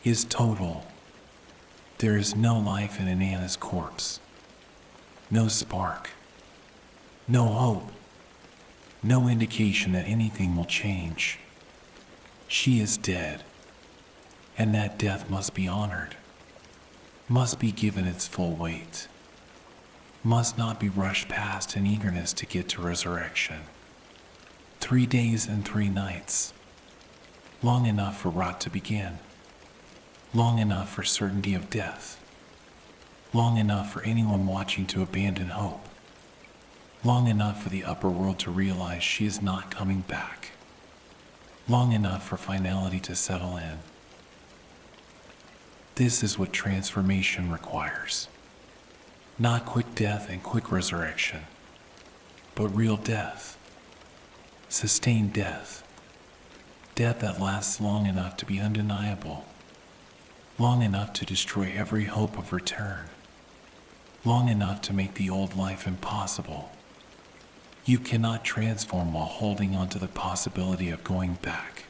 Is total. There is no life in Inanna's corpse, no spark, no hope, no indication that anything will change. She is dead, and that death must be honored, must be given its full weight, must not be rushed past in eagerness to get to resurrection. 3 days and 3 nights, long enough for rot to begin. Long enough for certainty of death, long enough for anyone watching to abandon hope, long enough for the upper world to realize she is not coming back, long enough for finality to settle in. This is what transformation requires. Not quick death and quick resurrection, but real death, sustained death, death that lasts long enough to be undeniable, long enough to destroy every hope of return, long enough to make the old life impossible. You cannot transform while holding on to the possibility of going back,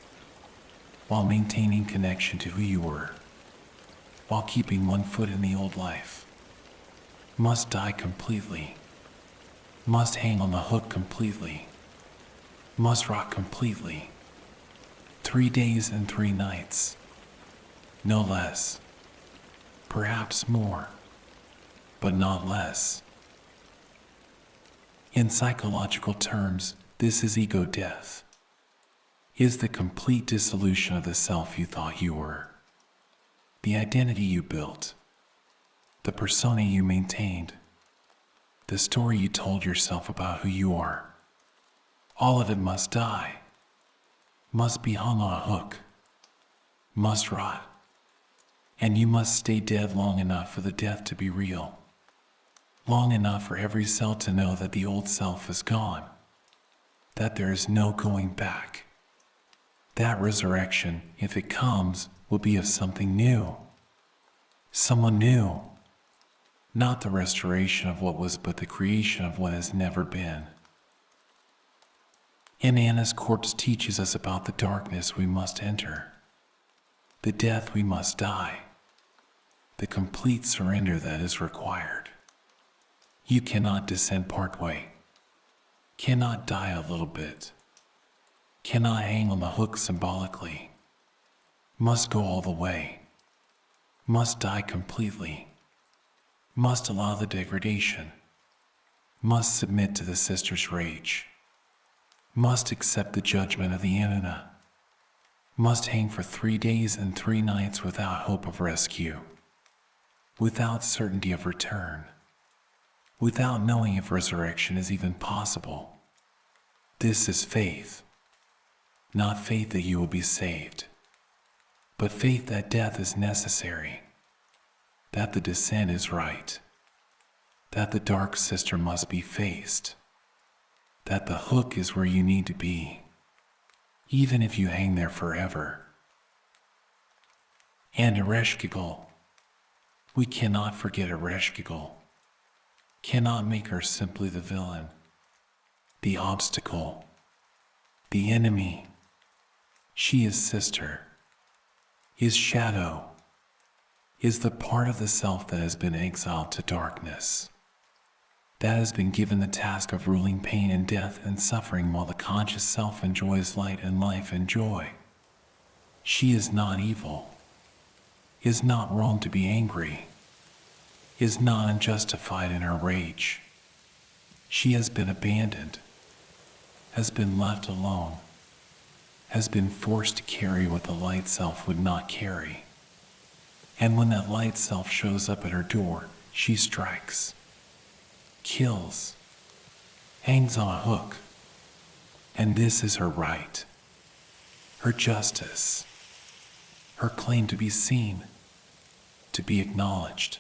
while maintaining connection to who you were, while keeping one foot in the old life. Must die completely, must hang on the hook completely, must rot completely. 3 days and 3 nights, no less, perhaps more, but not less. In psychological terms, this is ego death, is the complete dissolution of the self you thought you were, the identity you built, the persona you maintained, the story you told yourself about who you are. All of it must die, must be hung on a hook, must rot, and you must stay dead long enough for the death to be real, long enough for every cell to know that the old self is gone, that there is no going back. That resurrection, if it comes, will be of something new, someone new, not the restoration of what was, but the creation of what has never been. Inanna's corpse teaches us about the darkness we must enter, the death we must die, the complete surrender that is required. You cannot descend partway, cannot die a little bit, cannot hang on the hook symbolically, must go all the way, must die completely, must allow the degradation, must submit to the sister's rage, must accept the judgment of the Inanna, must hang for 3 days and 3 nights without hope of rescue, without certainty of return, without knowing if resurrection is even possible. This is faith, not faith that you will be saved, but faith that death is necessary, that the descent is right, that the dark sister must be faced, that the hook is where you need to be, even if you hang there forever. And Ereshkigal, we cannot forget Ereshkigal, cannot make her simply the villain, the obstacle, the enemy. She is sister, is shadow, is the part of the self that has been exiled to darkness, that has been given the task of ruling pain and death and suffering while the conscious self enjoys light and life and joy. She is not evil, is not wrong to be angry, is not unjustified in her rage. She has been abandoned, has been left alone, has been forced to carry what the light self would not carry. And when that light self shows up at her door, she strikes, kills, hangs on a hook. And this is her right, her justice, her claim to be seen, to be acknowledged,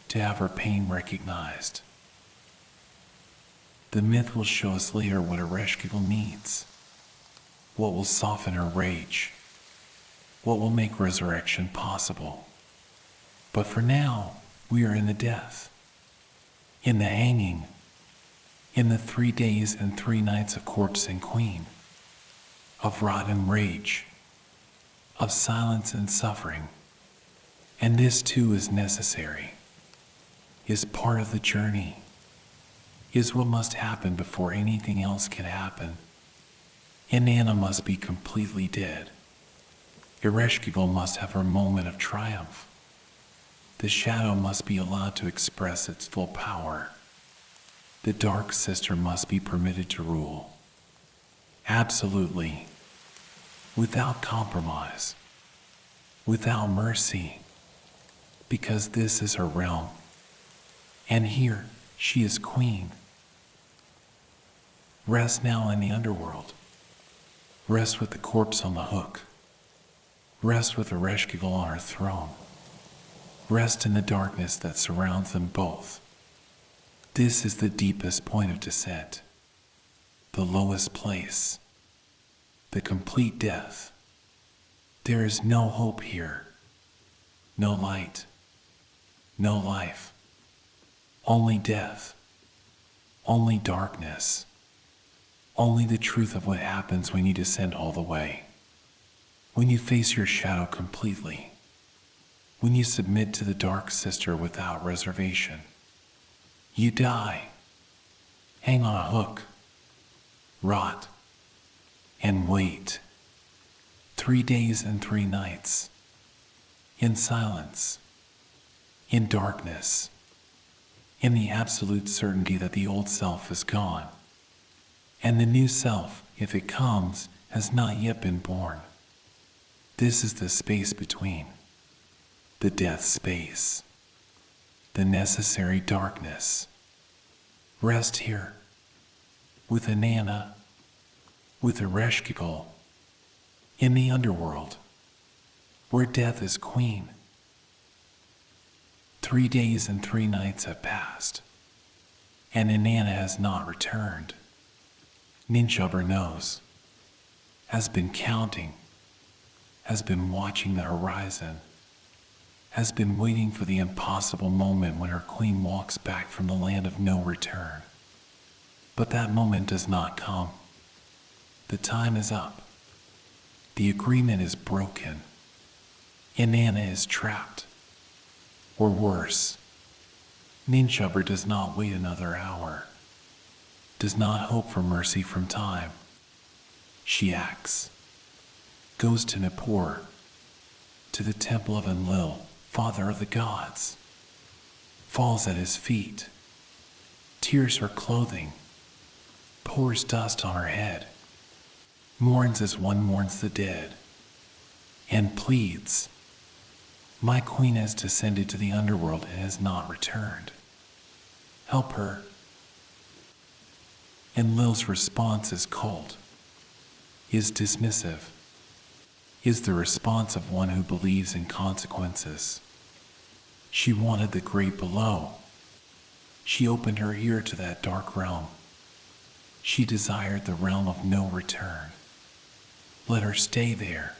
to have her pain recognized. The myth will show us later what Ereshkigal needs, what will soften her rage, what will make resurrection possible. But for now, we are in the death, in the hanging, in the 3 days and 3 nights of corpse and queen, of rot and rage, of silence and suffering. And this too is necessary, is part of the journey, is what must happen before anything else can happen. Inanna must be completely dead. Ereshkigal must have her moment of triumph. The shadow must be allowed to express its full power. The dark sister must be permitted to rule. Absolutely. Without compromise. Without mercy. Because this is her realm. And here she is queen. Rest now in the underworld. Rest with the corpse on the hook. Rest with Ereshkigal on her throne. Rest in the darkness that surrounds them both. This is the deepest point of descent, the lowest place, the complete death. There is no hope here, no light, no life, only death, only darkness, only the truth of what happens when you descend all the way, when you face your shadow completely, when you submit to the dark sister without reservation. You die, hang on a hook, rot, and wait. 3 days and 3 nights, in silence, in darkness, in the absolute certainty that the old self is gone, and the new self, if it comes, has not yet been born. This is the space between, the death space, the necessary darkness. Rest here, with Inanna, with Ereshkigal, in the underworld, where death is queen. 3 days and 3 nights have passed, and Inanna has not returned. Ninjubber knows, has been counting, has been watching the horizon, has been waiting for the impossible moment when her queen walks back from the land of no return. But that moment does not come. The time is up. The agreement is broken. Inanna is trapped. Or worse, Ninjubber does not wait another hour, does not hope for mercy from time. She acts, goes to Nippur, to the temple of Enlil, father of the gods, falls at his feet, tears her clothing, pours dust on her head, mourns as one mourns the dead, and pleads, "My queen has descended to the underworld and has not returned. Help her." Enlil's response is cold, is dismissive, is the response of one who believes in consequences. She wanted the great below. She opened her ear to that dark realm. She desired the realm of no return. Let her stay there.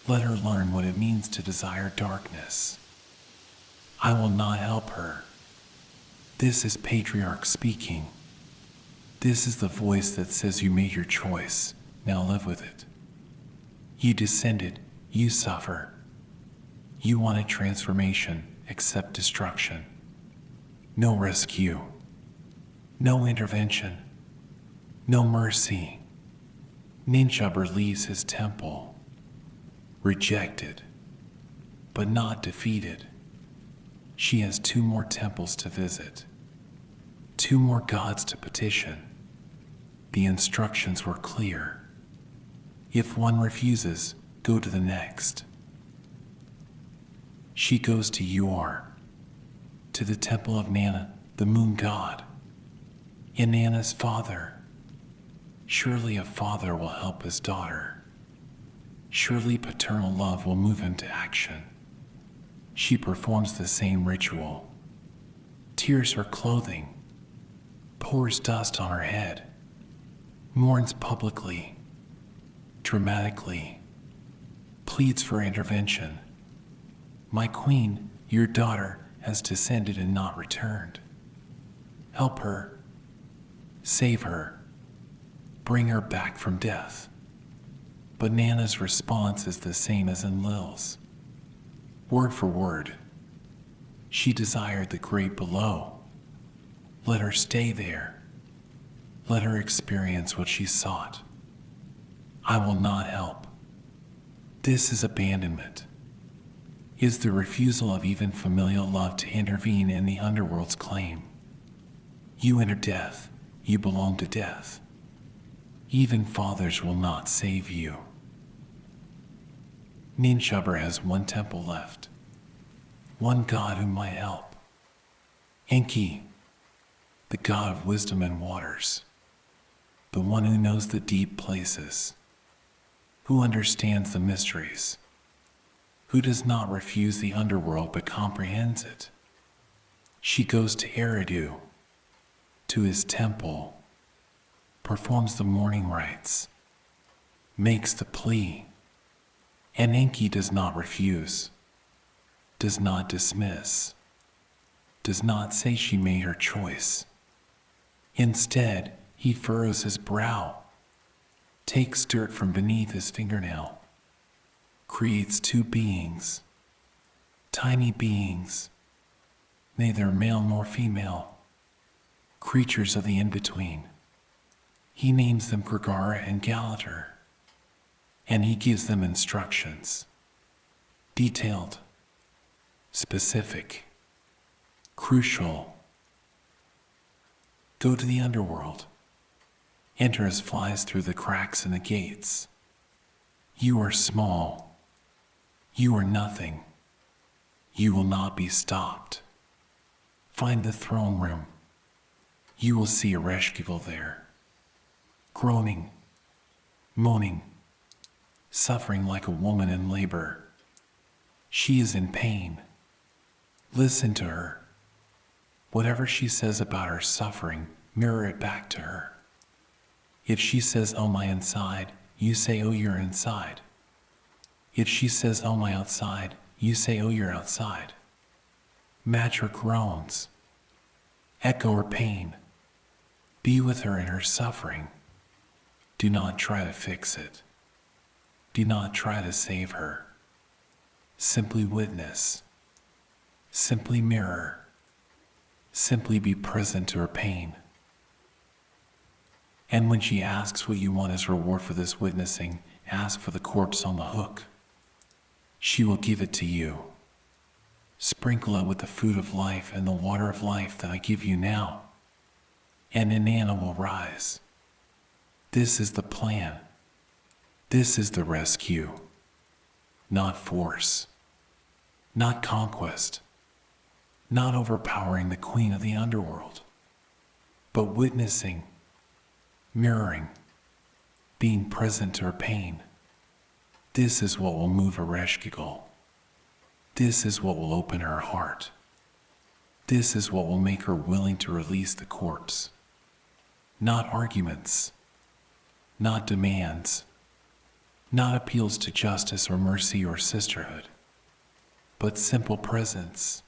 Let her learn what it means to desire darkness. I will not help her. This is patriarch speaking. This is the voice that says you made your choice. Now live with it. You descended, you suffer. You wanted transformation, accept destruction. No rescue. No intervention. No mercy. Ninjubber leaves his temple. Rejected, but not defeated. She has 2 more temples to visit, 2 more gods to petition. The instructions were clear. If one refuses, go to the next. She goes to Yor, to the temple of Nanna, the moon god, Inanna's father. Surely a father will help his daughter. Surely paternal love will move him to action. She performs the same ritual, tears her clothing, pours dust on her head, mourns publicly, dramatically, pleads for intervention. My queen, your daughter, has descended and not returned. Help her, save her, bring her back from death. But Nanna's response is the same as Enlil's. Word for word. She desired the great below. Let her stay there. Let her experience what she sought. I will not help. This is abandonment. Is the refusal of even familial love to intervene in the underworld's claim. You enter death. You belong to death. Even fathers will not save you. Ninjubber has 1 temple left. 1 god who might help. Enki, the god of wisdom and waters. The one who knows the deep places. Who understands the mysteries. Who does not refuse the underworld but comprehends it. She goes to Eridu, to his temple, performs the morning rites, makes the plea, and Enki does not refuse. does not dismiss, does not say she made her choice. Instead, he furrows his brow, takes dirt from beneath his fingernail, creates two beings, tiny beings, neither male nor female, creatures of the in-between. He names them Gregara and Galater, and he gives them instructions, detailed, specific, crucial. Go to the underworld. Enter as flies through the cracks in the gates. You are small. You are nothing. You will not be stopped. Find the throne room. You will see Ereshkigal there, groaning, moaning, suffering like a woman in labor. She is in pain. Listen to her. Whatever she says about her suffering, mirror it back to her. If she says, "Oh, my inside," you say, "Oh, you're inside." If she says, "Oh, my outside," you say, "Oh, you're outside." Match her groans. Echo her pain. Be with her in her suffering. Do not try to fix it. Do not try to save her. Simply witness. Simply mirror. Simply be present to her pain. And when she asks what you want as reward for this witnessing, ask for the corpse on the hook. She will give it to you. Sprinkle it with the food of life and the water of life that I give you now, and Inanna will rise. This is the plan. This is the rescue. Not force. Not conquest. Not overpowering the queen of the underworld, but witnessing, mirroring, being present to her pain. This is what will move Ereshkigal. This is what will open her heart. This is what will make her willing to release the corpse. Not arguments, not demands, not appeals to justice or mercy or sisterhood, but simple presence,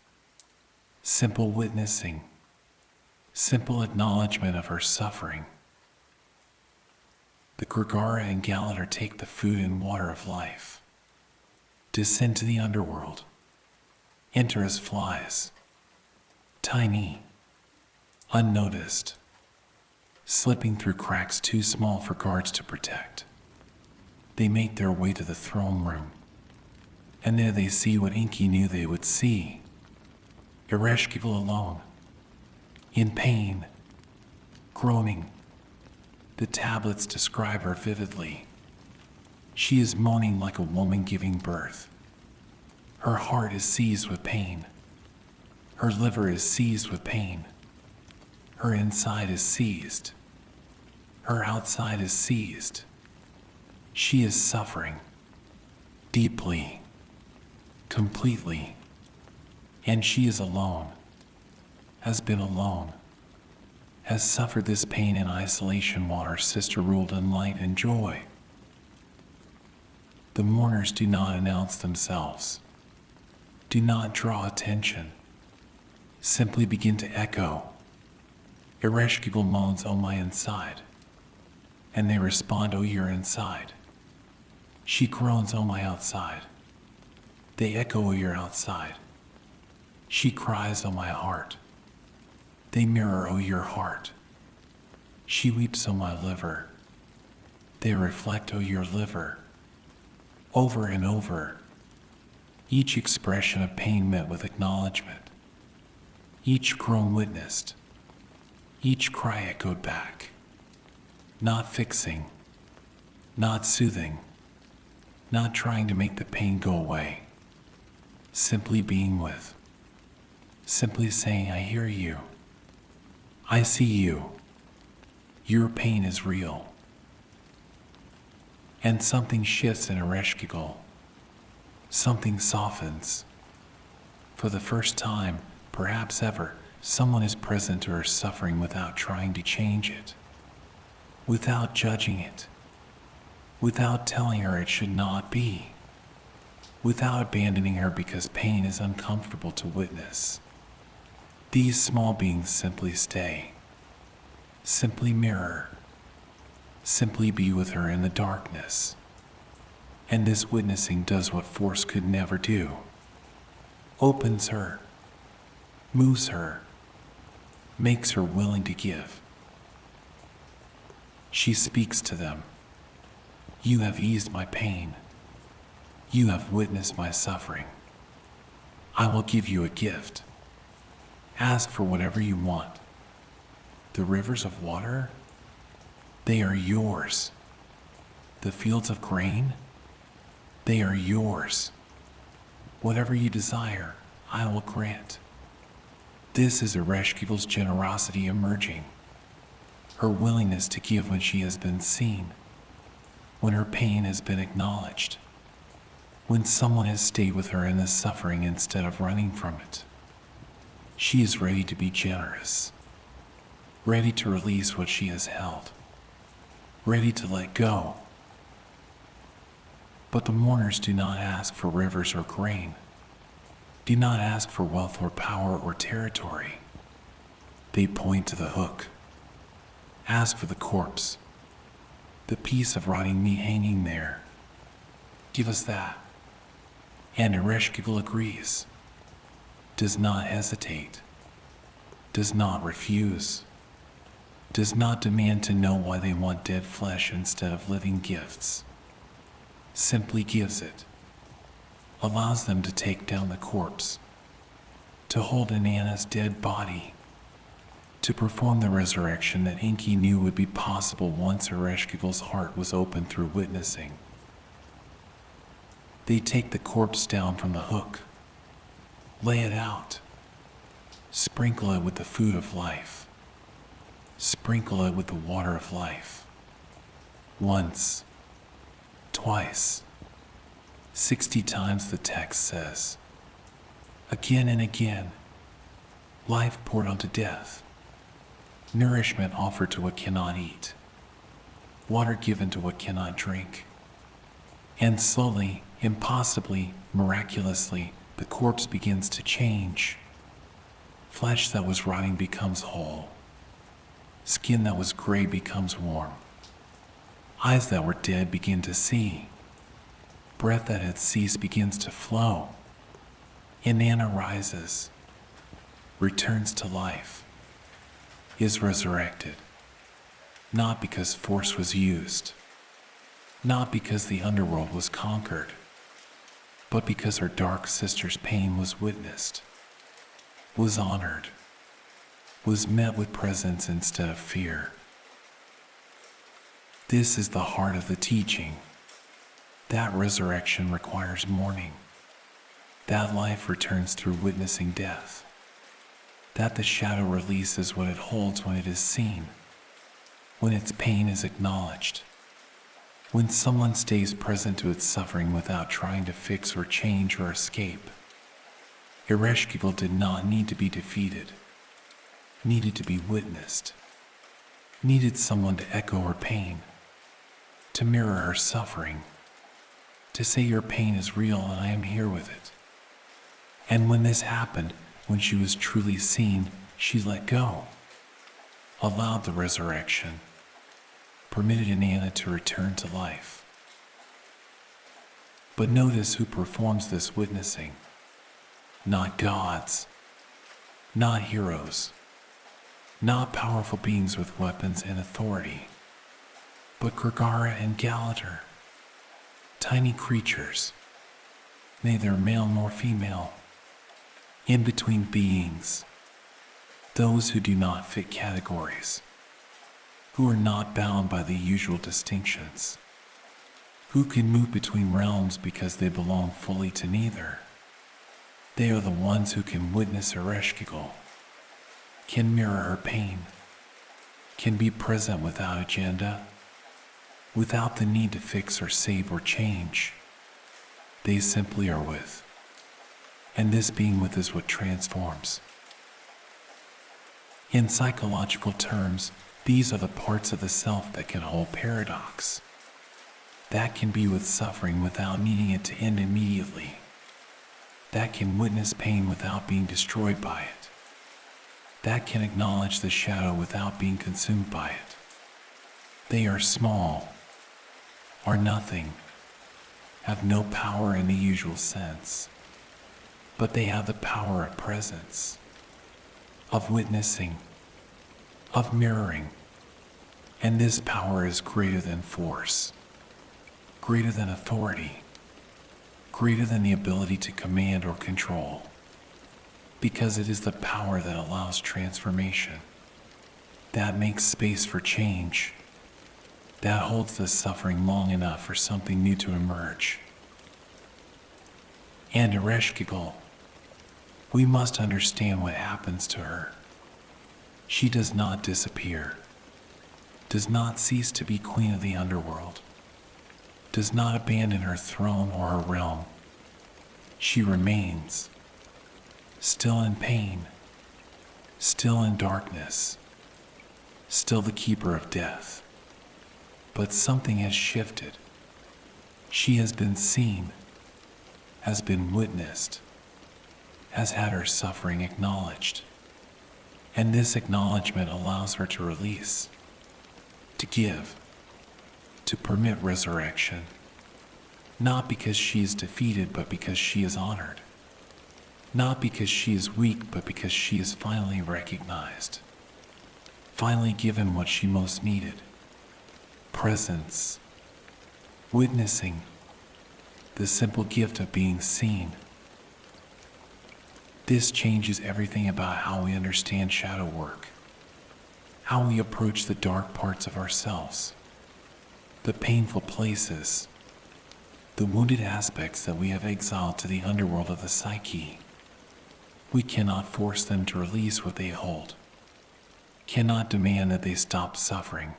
simple witnessing, simple acknowledgement of her suffering. The Gregara and Galater take the food and water of life, descend to the underworld, enter as flies, tiny, unnoticed, slipping through cracks too small for guards to protect. They make their way to the throne room, and there they see what Inky knew they would see. Ereshkigal alone, in pain, groaning. The tablets describe her vividly. She is moaning like a woman giving birth. Her heart is seized with pain. Her liver is seized with pain. Her inside is seized. Her outside is seized. She is suffering deeply, completely, and she is alone, has been alone, has suffered this pain in isolation while her sister ruled in light and joy. The mourners do not announce themselves, do not draw attention, simply begin to echo. Ereshkigal moans, "Oh, my inside," and they respond, "Oh, you're inside." She groans, "Oh, my outside." They echo, "Oh, you're outside." She cries, "Oh, my heart." They mirror, "Oh, your heart." She weeps, "Oh, my liver." They reflect, "Oh, your liver." Over and over, each expression of pain met with acknowledgement, each groan witnessed, each cry echoed back, not fixing, not soothing, not trying to make the pain go away, simply being with, simply saying, "I hear you. I see you. Your pain is real." And something shifts in Ereshkigal. Something softens. For the first time, perhaps ever, someone is present to her suffering without trying to change it, without judging it, without telling her it should not be. without abandoning her because pain is uncomfortable to witness. These small beings simply stay, simply mirror, simply be with her in the darkness. And this witnessing does what force could never do. Opens her, moves her, makes her willing to give. She speaks to them. You have eased my pain. You have witnessed my suffering. I will give you a gift. Ask for whatever you want. The rivers of water, they are yours. The fields of grain, they are yours. Whatever you desire, I will grant. This is Ereshkigal's generosity emerging, her willingness to give when she has been seen, when her pain has been acknowledged, when someone has stayed with her in the suffering instead of running from it. She is ready to be generous, ready to release what she has held, ready to let go. But the mourners do not ask for rivers or grain, do not ask for wealth or power or territory. They point to the hook, ask for the corpse, the piece of rotting meat hanging there. Give us that. And Ereshkigal agrees, does not hesitate, does not refuse, does not demand to know why they want dead flesh instead of living gifts. Simply gives it, allows them to take down the corpse, to hold Inanna's dead body, to perform the resurrection that Enki knew would be possible once Ereshkigal's heart was opened through witnessing. They take the corpse down from the hook, lay it out, sprinkle it with the food of life, sprinkle it with the water of life. Once, twice, 60 times the text says. Again and again, life poured onto death, nourishment offered to what cannot eat, water given to what cannot drink. And slowly, impossibly, miraculously, the corpse begins to change. Flesh that was rotting becomes whole. Skin that was gray becomes warm. Eyes that were dead begin to see. Breath that had ceased begins to flow. Inanna rises, returns to life, is resurrected, not because force was used, not because the underworld was conquered, but because her dark sister's pain was witnessed, was honored, was met with presence instead of fear. This is the heart of the teaching. That resurrection requires mourning. That life returns through witnessing death. That the shadow releases what it holds when it is seen, when its pain is acknowledged, when someone stays present to its suffering without trying to fix or change or escape. Ereshkigal did not need to be defeated, needed to be witnessed, needed someone to echo her pain, to mirror her suffering, to say your pain is real and I am here with it. And when this happened, when she was truly seen, she let go, allowed the resurrection, permitted Inanna to return to life. But notice who performs this witnessing. Not gods, not heroes, not powerful beings with weapons and authority, but Grigara and Gallater, tiny creatures, neither male nor female, in-between beings, those who do not fit categories, who are not bound by the usual distinctions, who can move between realms because they belong fully to neither. They are the ones who can witness Ereshkigal, can mirror her pain, can be present without agenda, without the need to fix or save or change. They simply are with. And this being with is what transforms. In psychological terms, these are the parts of the self that can hold paradox, that can be with suffering without needing it to end immediately, that can witness pain without being destroyed by it, that can acknowledge the shadow without being consumed by it. They are small, are nothing, have no power in the usual sense, but they have the power of presence, of witnessing, of mirroring, and this power is greater than force, greater than authority, greater than the ability to command or control, because it is the power that allows transformation, that makes space for change, that holds the suffering long enough for something new to emerge. And Ereshkigal, we must understand what happens to her. She does not disappear, does not cease to be queen of the underworld, does not abandon her throne or her realm. She remains, still in pain, still in darkness, still the keeper of death. But something has shifted. She has been seen, has been witnessed, has had her suffering acknowledged. And this acknowledgement allows her to release, to give, to permit resurrection, not because she is defeated, but because she is honored, not because she is weak, but because she is finally recognized, finally given what she most needed: presence, witnessing, the simple gift of being seen. This changes everything about how we understand shadow work, how we approach the dark parts of ourselves, the painful places, the wounded aspects that we have exiled to the underworld of the psyche. We cannot force them to release what they hold, cannot demand that they stop suffering,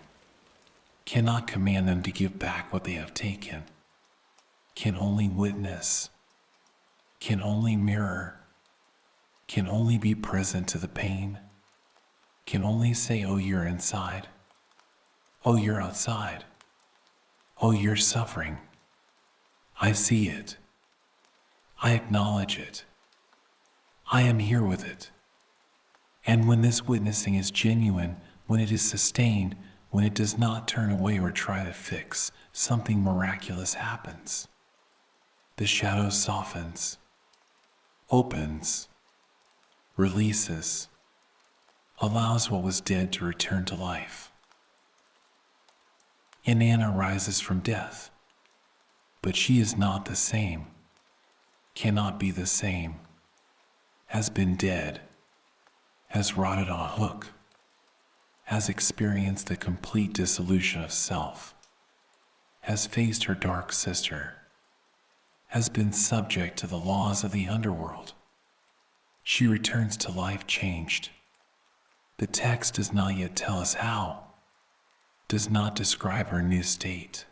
cannot command them to give back what they have taken, can only witness, can only mirror, can only be present to the pain, can only say, "Oh, you're inside. Oh, you're outside. Oh, you're suffering. I see it. I acknowledge it. I am here with it." And when this witnessing is genuine, when it is sustained, when it does not turn away or try to fix, something miraculous happens. The shadow softens, opens, releases, allows what was dead to return to life. Inanna rises from death, but she is not the same, cannot be the same, has been dead, has rotted on a hook, has experienced the complete dissolution of self, has faced her dark sister, has been subject to the laws of the underworld. She returns to life changed. The text does not yet tell us how, does not describe her new state,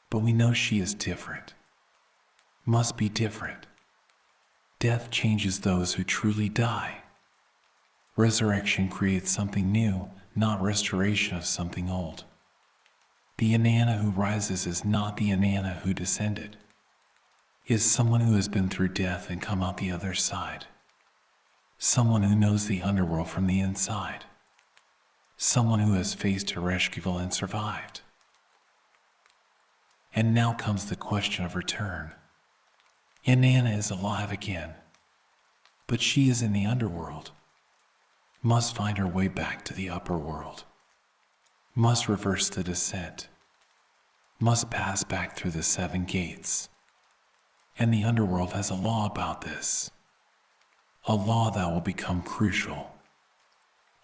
but we know she is different, must be different. Death changes those who truly die. Resurrection creates something new, not restoration of something old. The Inanna who rises is not the Inanna who descended, is someone who has been through death and come out the other side. Someone who knows the underworld from the inside. Someone who has faced Ereshkigal and survived. And now comes the question of return. Inanna is alive again, but she is in the underworld, must find her way back to the upper world, must reverse the descent, must pass back through the 7 gates. And the underworld has a law about this. A law that will become crucial.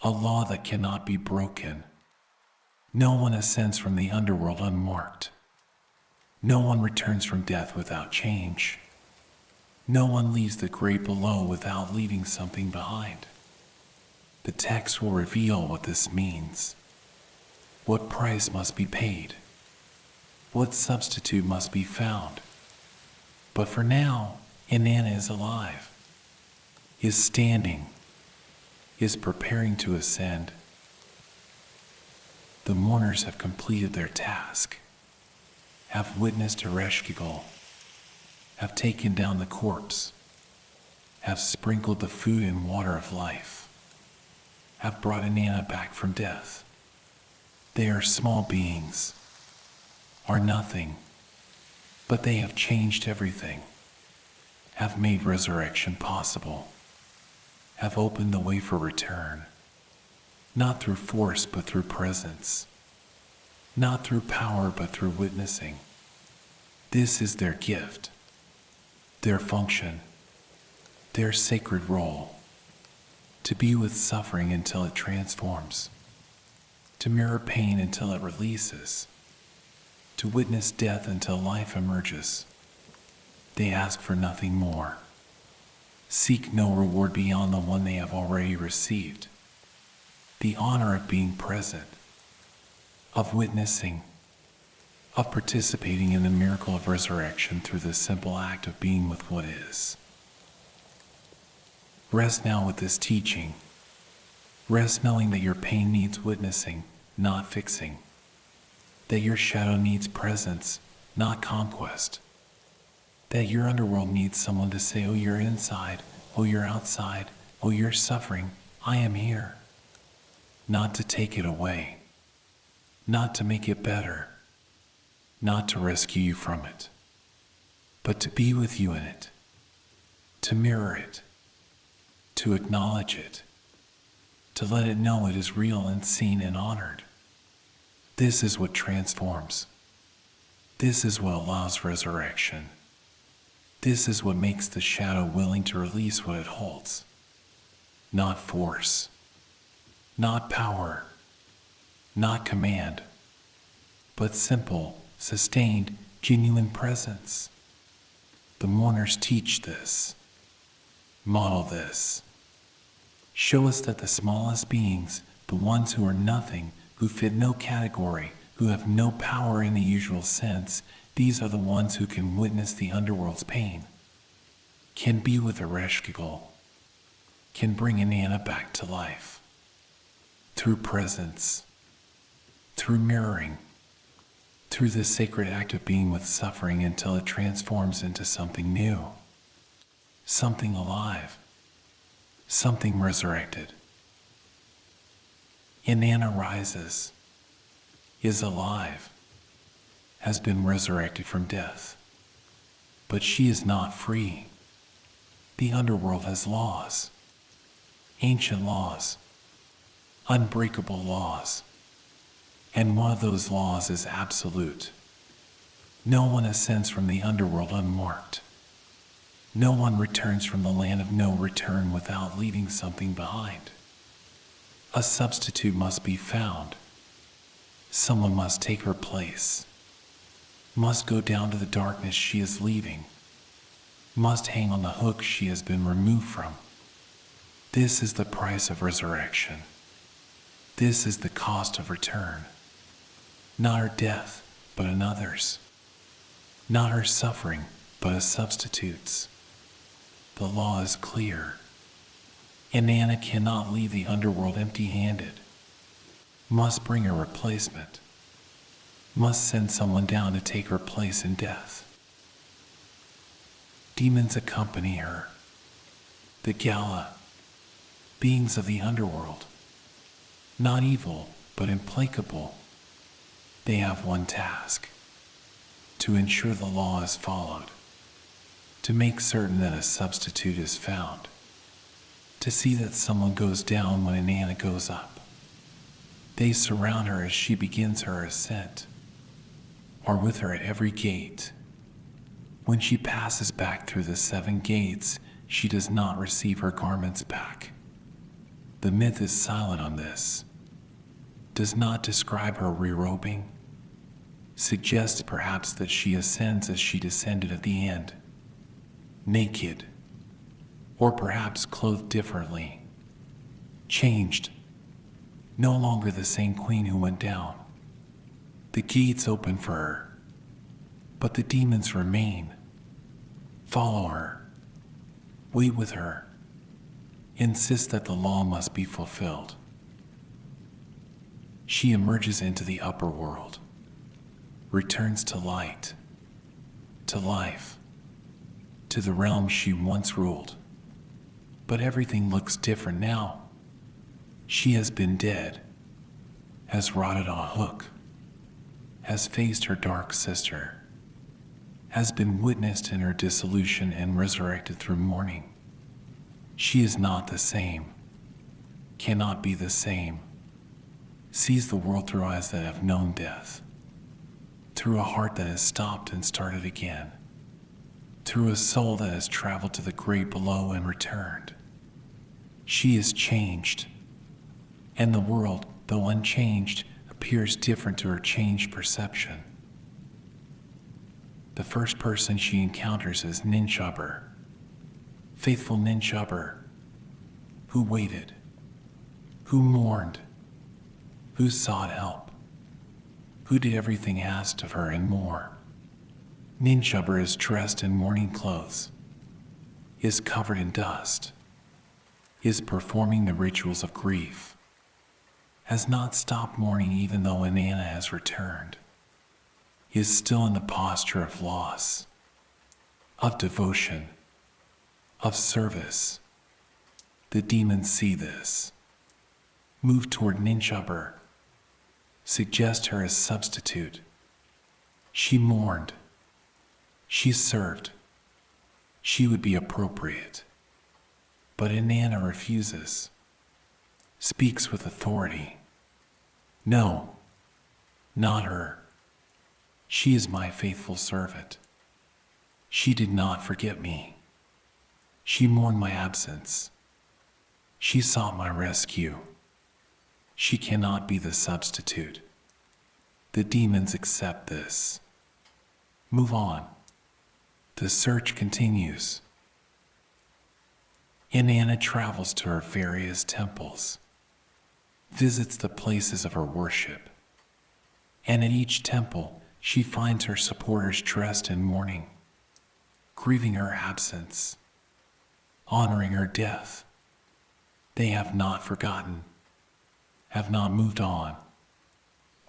A law that cannot be broken. No one ascends from the underworld unmarked. No one returns from death without change. No one leaves the great below without leaving something behind. The text will reveal what this means. What price must be paid. What substitute must be found. But for now, Inanna is alive, is standing, is preparing to ascend. The mourners have completed their task, have witnessed Ereshkigal, have taken down the corpse, have sprinkled the food and water of life, have brought Inanna back from death. They are small beings, are nothing, but they have changed everything, have made resurrection possible, have opened the way for return, not through force but through presence, not through power but through witnessing. This is their gift, their function, their sacred role, to be with suffering until it transforms, to mirror pain until it releases, to witness death until life emerges. They ask for nothing more, seek no reward beyond the one they have already received, the honor of being present, of witnessing, of participating in the miracle of resurrection through the simple act of being with what is. Rest now with this teaching. Rest knowing that your pain needs witnessing, not fixing. That your shadow needs presence, not conquest. That your underworld needs someone to say, oh, you're inside, oh, you're outside, oh, you're suffering, I am here. Not to take it away, not to make it better, not to rescue you from it, but to be with you in it, to mirror it, to acknowledge it, to let it know it is real and seen and honored. This is what transforms. This is what allows resurrection. This is what makes the shadow willing to release what it holds. Not force, not power, not command, but simple, sustained, genuine presence. The mourners teach this, model this. Show us that the smallest beings, the ones who are nothing, who fit no category, who have no power in the usual sense, these are the ones who can witness the underworld's pain, can be with Ereshkigal, can bring Inanna back to life, through presence, through mirroring, through the sacred act of being with suffering until it transforms into something new, something alive, something resurrected. Inanna rises, is alive, has been resurrected from death, but she is not free. The underworld has laws, ancient laws, unbreakable laws, and one of those laws is absolute. No one ascends from the underworld unmarked. No one returns from the land of no return without leaving something behind. A substitute must be found. Someone must take her place, must go down to the darkness she is leaving, must hang on the hook she has been removed from. This is the price of resurrection. This is the cost of return. Not her death, but another's. Not her suffering, but a substitute's. The law is clear. Inanna cannot leave the underworld empty-handed. Must bring a replacement. Must send someone down to take her place in death. Demons accompany her. The Gala, beings of the underworld. Not evil, but implacable. They have one task: to ensure the law is followed, to make certain that a substitute is found, to see that someone goes down when Inanna goes up. They surround her as she begins her ascent, are with her at every gate. When she passes back through the 7 gates, she does not receive her garments back. The myth is silent on this, does not describe her rerobing, suggests perhaps that she ascends as she descended at the end, naked, or perhaps clothed differently, changed, no longer the same queen who went down. The gates open for her, but the demons remain. Follow her, wait with her, insist that the law must be fulfilled. She emerges into the upper world, returns to light, to life, to the realm she once ruled. But everything looks different now. She has been dead, has rotted on a hook, has faced her dark sister, has been witnessed in her dissolution and resurrected through mourning. She is not the same, cannot be the same, sees the world through eyes that have known death, through a heart that has stopped and started again, through a soul that has traveled to the great below and returned. She is changed, and the world, though unchanged, appears different to her changed perception. The first person she encounters is Ninshubber, faithful Ninshubber, who waited, who mourned, who sought help, who did everything asked of her and more. Ninshubber is dressed in mourning clothes, is covered in dust, is performing the rituals of grief, has not stopped mourning even though Inanna has returned, is still in the posture of loss, of devotion, of service. The demons see this, move toward Ninshubber, suggest her as substitute. She mourned, she served, she would be appropriate. But Inanna refuses, speaks with authority. No, not her. She is my faithful servant. She did not forget me. She mourned my absence. She sought my rescue. She cannot be the substitute. The demons accept this. Move on. The search continues. Inanna travels to her various temples, visits the places of her worship, and at each temple she finds her supporters dressed in mourning, grieving her absence, honoring her death. They have not forgotten, have not moved on,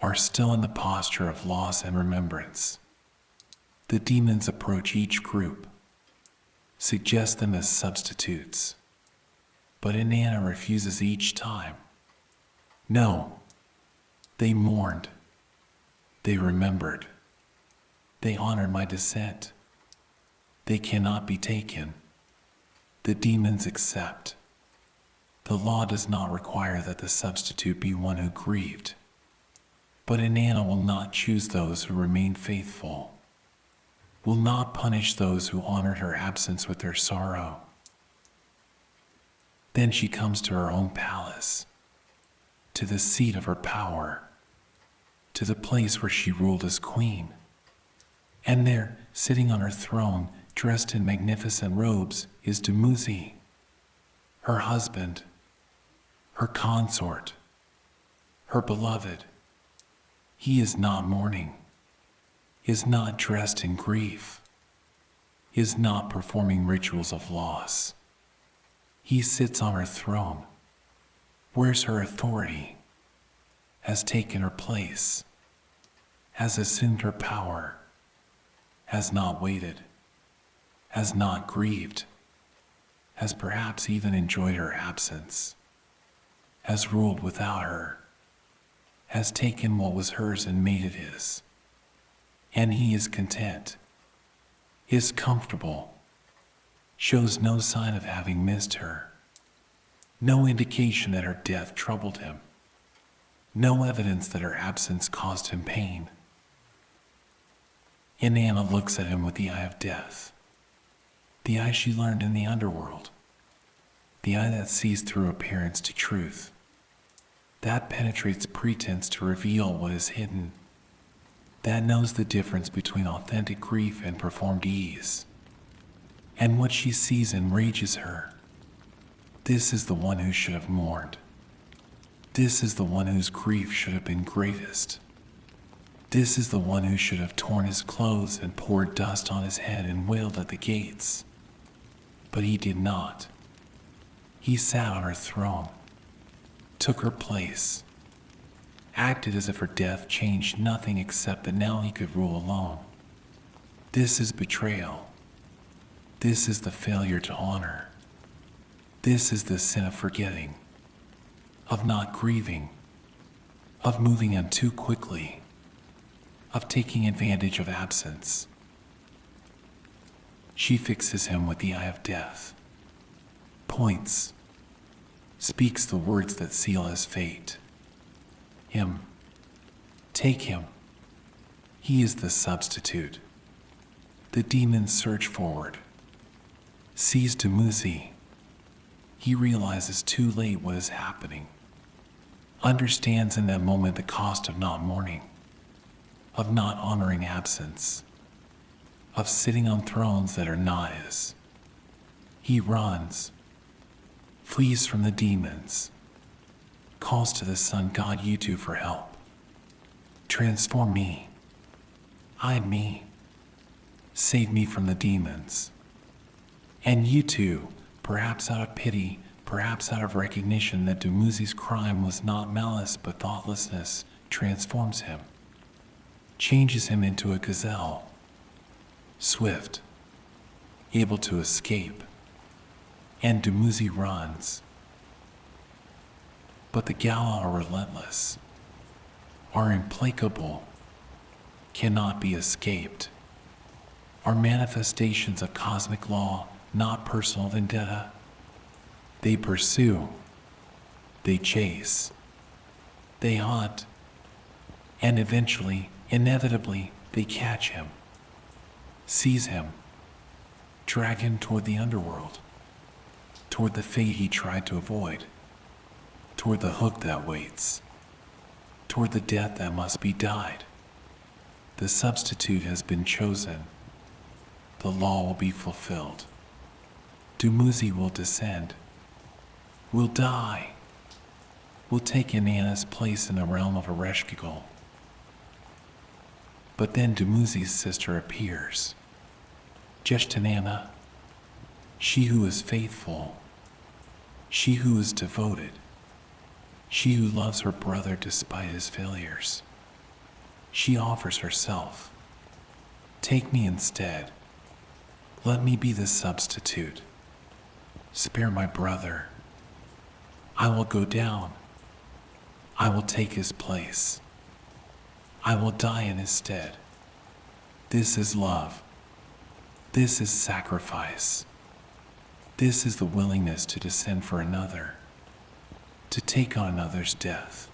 are still in the posture of loss and remembrance. The demons approach each group, suggest them as substitutes, but Inanna refuses each time. No, they mourned, they remembered, they honored my descent. They cannot be taken. The demons accept. The law does not require that the substitute be one who grieved, but Inanna will not choose those who remain faithful, will not punish those who honored her absence with their sorrow. Then she comes to her own palace, to the seat of her power, to the place where she ruled as queen. And there, sitting on her throne, dressed in magnificent robes, is Dumuzi, her husband, her consort, her beloved. He is not mourning, is not dressed in grief, is not performing rituals of loss. He sits on her throne, wears her authority, has taken her place, has assumed her power, has not waited, has not grieved, has perhaps even enjoyed her absence, has ruled without her, has taken what was hers and made it his. And he is content, is comfortable, shows no sign of having missed her, no indication that her death troubled him, no evidence that her absence caused him pain. Inanna looks at him with the eye of death, the eye she learned in the Underworld, the eye that sees through appearance to truth, that penetrates pretense to reveal what is hidden, that knows the difference between authentic grief and performed ease. And what she sees enrages her. This is the one who should have mourned. This is the one whose grief should have been greatest. This is the one who should have torn his clothes and poured dust on his head and wailed at the gates. But he did not. He sat on her throne, took her place, acted as if her death changed nothing except that now he could rule alone. This is betrayal. This is the failure to honor. This is the sin of forgetting, of not grieving, of moving on too quickly, of taking advantage of absence. She fixes him with the eye of death, points, speaks the words that seal his fate. Him. Take him. He is the substitute. The demons surge forward. Sees Dumuzi. He realizes too late what is happening. Understands in that moment the cost of not mourning, of not honoring absence, of sitting on thrones that are not his. He runs, flees from the demons, calls to the sun god Yutu for help. Transform me. Hide me. Save me from the demons. And Yutu, perhaps out of pity, perhaps out of recognition that Dumuzi's crime was not malice but thoughtlessness, transforms him, changes him into a gazelle, swift, able to escape, and Dumuzi runs. But the Gala are relentless, are implacable, cannot be escaped, are manifestations of cosmic law, not personal vendetta. They pursue, they chase, they hunt, and eventually, inevitably, they catch him, seize him, drag him toward the underworld, toward the fate he tried to avoid, toward the hook that waits, toward the death that must be died. The substitute has been chosen. The law will be fulfilled. Dumuzi will descend, will die, will take Inanna's place in the realm of Ereshkigal. But then Dumuzi's sister appears, Inanna, she who is faithful, she who is devoted, she who loves her brother despite his failures. She offers herself. Take me instead. Let me be the substitute. Spare my brother. I will go down. I will take his place. I will die in his stead. This is love. This is sacrifice. This is the willingness to descend for another, to take on another's death,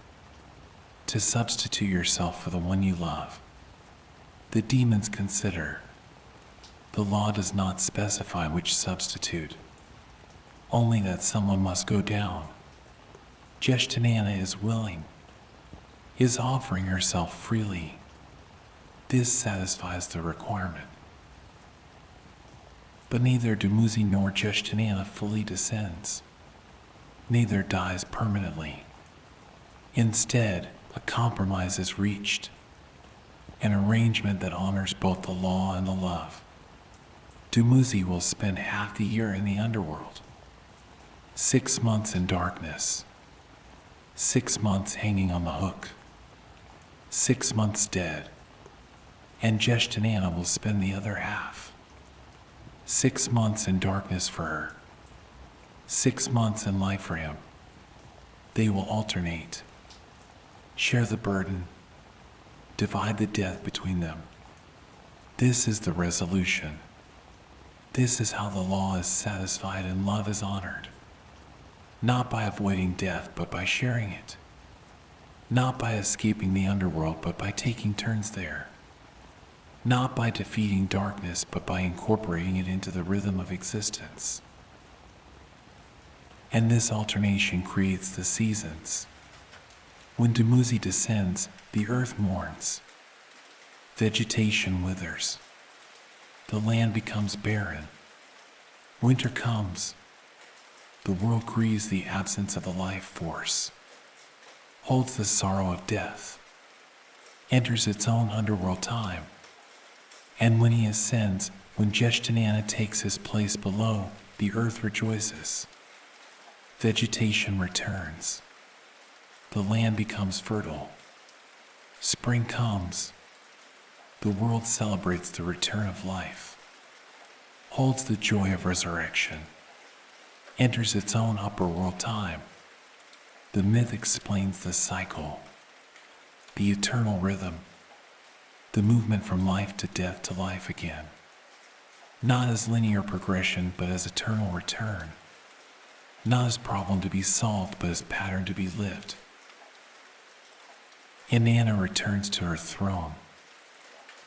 to substitute yourself for the one you love. The demons consider. The law does not specify which substitute, only that someone must go down. Inanna is willing, is offering herself freely. This satisfies the requirement. But neither Dumuzi nor Inanna fully descends. Neither dies permanently. Instead, a compromise is reached, an arrangement that honors both the law and the love. Dumuzi will spend half the year in the underworld, 6 months in darkness, 6 months hanging on the hook, 6 months dead, and Inanna will spend the other half, 6 months in darkness for her, 6 months in life for him. They will alternate, share the burden, divide the death between them. This is the resolution. This is how the law is satisfied and love is honored. Not by avoiding death, but by sharing it. Not by escaping the underworld, but by taking turns there. Not by defeating darkness, but by incorporating it into the rhythm of existence. And this alternation creates the seasons. When Dumuzi descends, the earth mourns. Vegetation withers. The land becomes barren. Winter comes. The world grieves the absence of the life force, holds the sorrow of death, enters its own underworld time. And when he ascends, when Inanna takes his place below, the earth rejoices. Vegetation returns. The land becomes fertile. Spring comes. The world celebrates the return of life, holds the joy of resurrection, enters its own upper world time. The myth explains the cycle, the eternal rhythm, the movement from life to death to life again, not as linear progression, but as eternal return, not as problem to be solved, but as pattern to be lived. Inanna returns to her throne,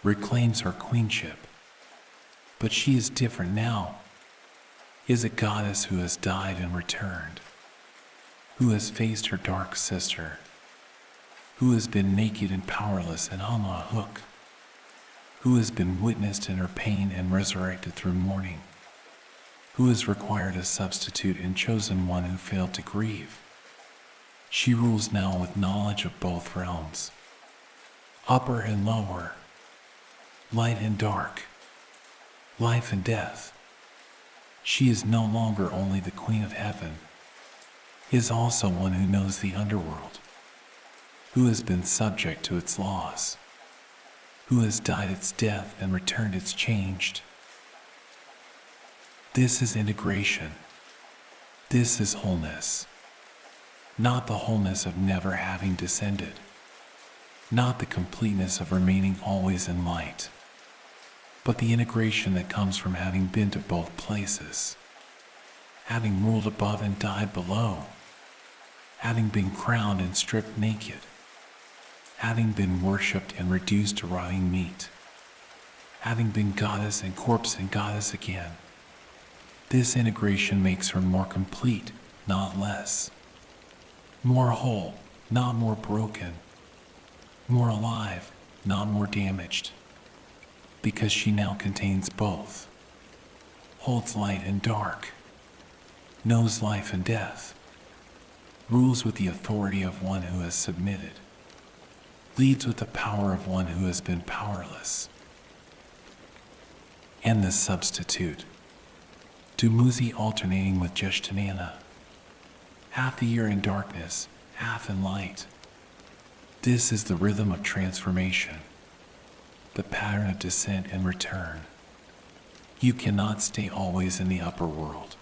reclaims her queenship, but she is different now, is a goddess who has died and returned, who has faced her dark sister, who has been naked and powerless and hung on a hook, who has been witnessed in her pain and resurrected through mourning, who has required a substitute and chosen one who failed to grieve. She rules now with knowledge of both realms, upper and lower, light and dark, life and death. She is no longer only the Queen of Heaven, is also one who knows the underworld, who has been subject to its laws, who has died its death and returned its changed. This is integration. This is wholeness. Not the wholeness of never having descended, not the completeness of remaining always in light, but the integration that comes from having been to both places, having ruled above and died below, having been crowned and stripped naked, having been worshipped and reduced to rotting meat, having been goddess and corpse and goddess again. This integration makes her more complete, not less. More whole, not more broken. More alive, not more damaged. Because she now contains both. Holds light and dark. Knows life and death. Rules with the authority of one who has submitted. Leads with the power of one who has been powerless. And the substitute. Dumuzi alternating with Inanna. Half the year in darkness, half in light. This is the rhythm of transformation, the pattern of descent and return. You cannot stay always in the upper world,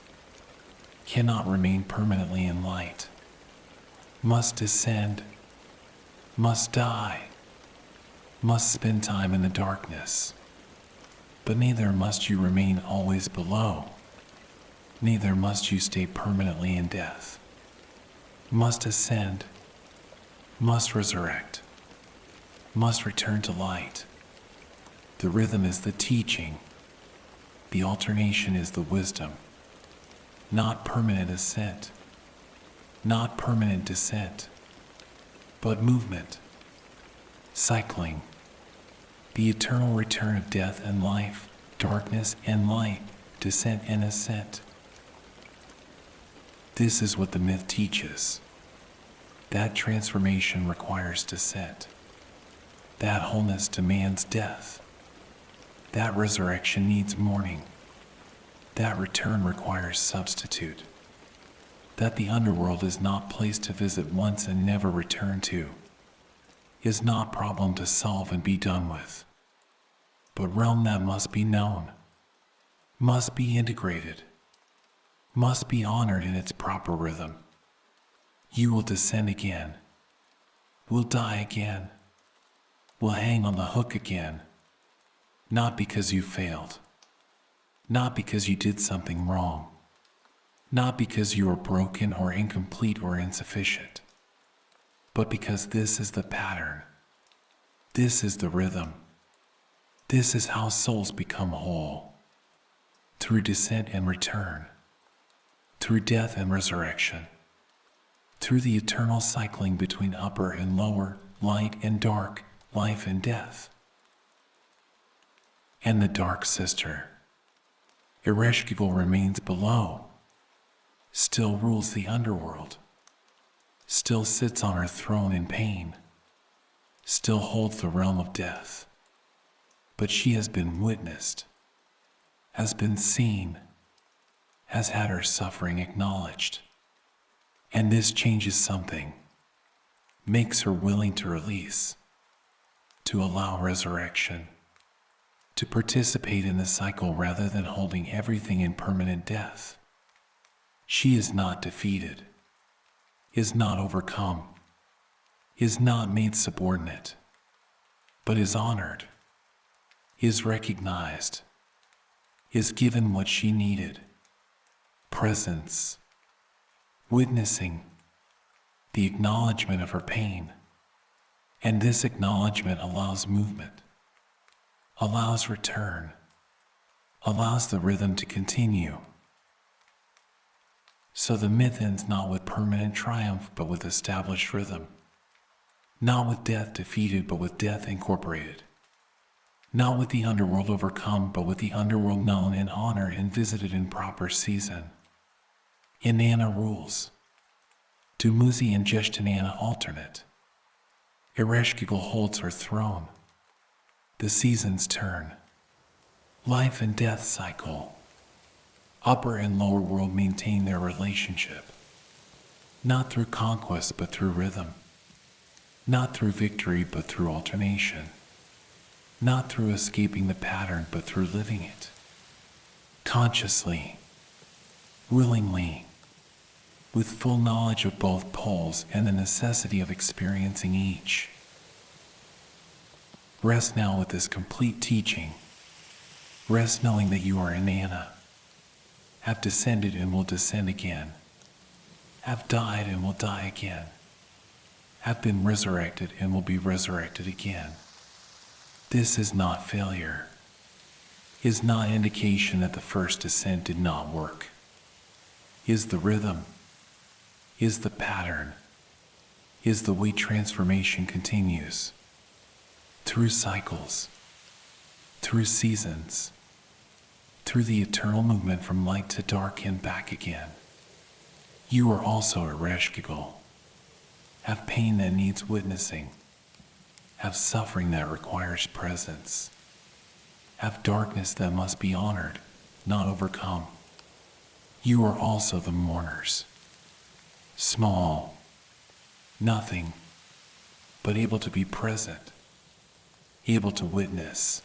cannot remain permanently in light, must descend, must die, must spend time in the darkness. But neither must you remain always below, neither must you stay permanently in death. Must ascend, must resurrect, must return to light. The rhythm is the teaching, the alternation is the wisdom. Not permanent ascent, not permanent descent, but movement, cycling, the eternal return of death and life, darkness and light, descent and ascent. This is what the myth teaches. That transformation requires descent. That wholeness demands death. That resurrection needs mourning. That return requires substitute. That the underworld is not place to visit once and never return to, is not problem to solve and be done with, but realm that must be known, must be integrated, must be honored in its proper rhythm. You will descend again, will die again, will hang on the hook again, not because you failed, not because you did something wrong, not because you are broken or incomplete or insufficient, but because this is the pattern, this is the rhythm, this is how souls become whole, through descent and return, through death and resurrection, through the eternal cycling between upper and lower, light and dark, life and death. And the dark sister, Ereshkigal, remains below, still rules the underworld, still sits on her throne in pain, still holds the realm of death. But she has been witnessed, has been seen, has had her suffering acknowledged. And this changes something, makes her willing to release, to allow resurrection, to participate in the cycle rather than holding everything in permanent death. She is not defeated, is not overcome, is not made subordinate, but is honored, is recognized, is given what she needed: presence, witnessing, the acknowledgement of her pain. And this acknowledgement allows movement, allows return, allows the rhythm to continue. So the myth ends not with permanent triumph, but with established rhythm. Not with death defeated, but with death incorporated. Not with the underworld overcome, but with the underworld known and honored and visited in proper season. Inanna rules. Dumuzi and Inanna alternate. Ereshkigal holds her throne. The seasons turn. Life and death cycle. Upper and lower world maintain their relationship. Not through conquest, but through rhythm. Not through victory, but through alternation. Not through escaping the pattern, but through living it. Consciously, willingly, with full knowledge of both poles and the necessity of experiencing each. Rest now with this complete teaching. Rest knowing that you are Inanna, have descended and will descend again, have died and will die again, have been resurrected and will be resurrected again. This is not failure, is not indication that the first descent did not work, is the rhythm, is the pattern, is the way transformation continues, through cycles, through seasons, through the eternal movement from light to dark and back again. You are also Ereshkigal, have pain that needs witnessing, have suffering that requires presence, have darkness that must be honored, not overcome. You are also the mourners, small, nothing, but able to be present, able to witness,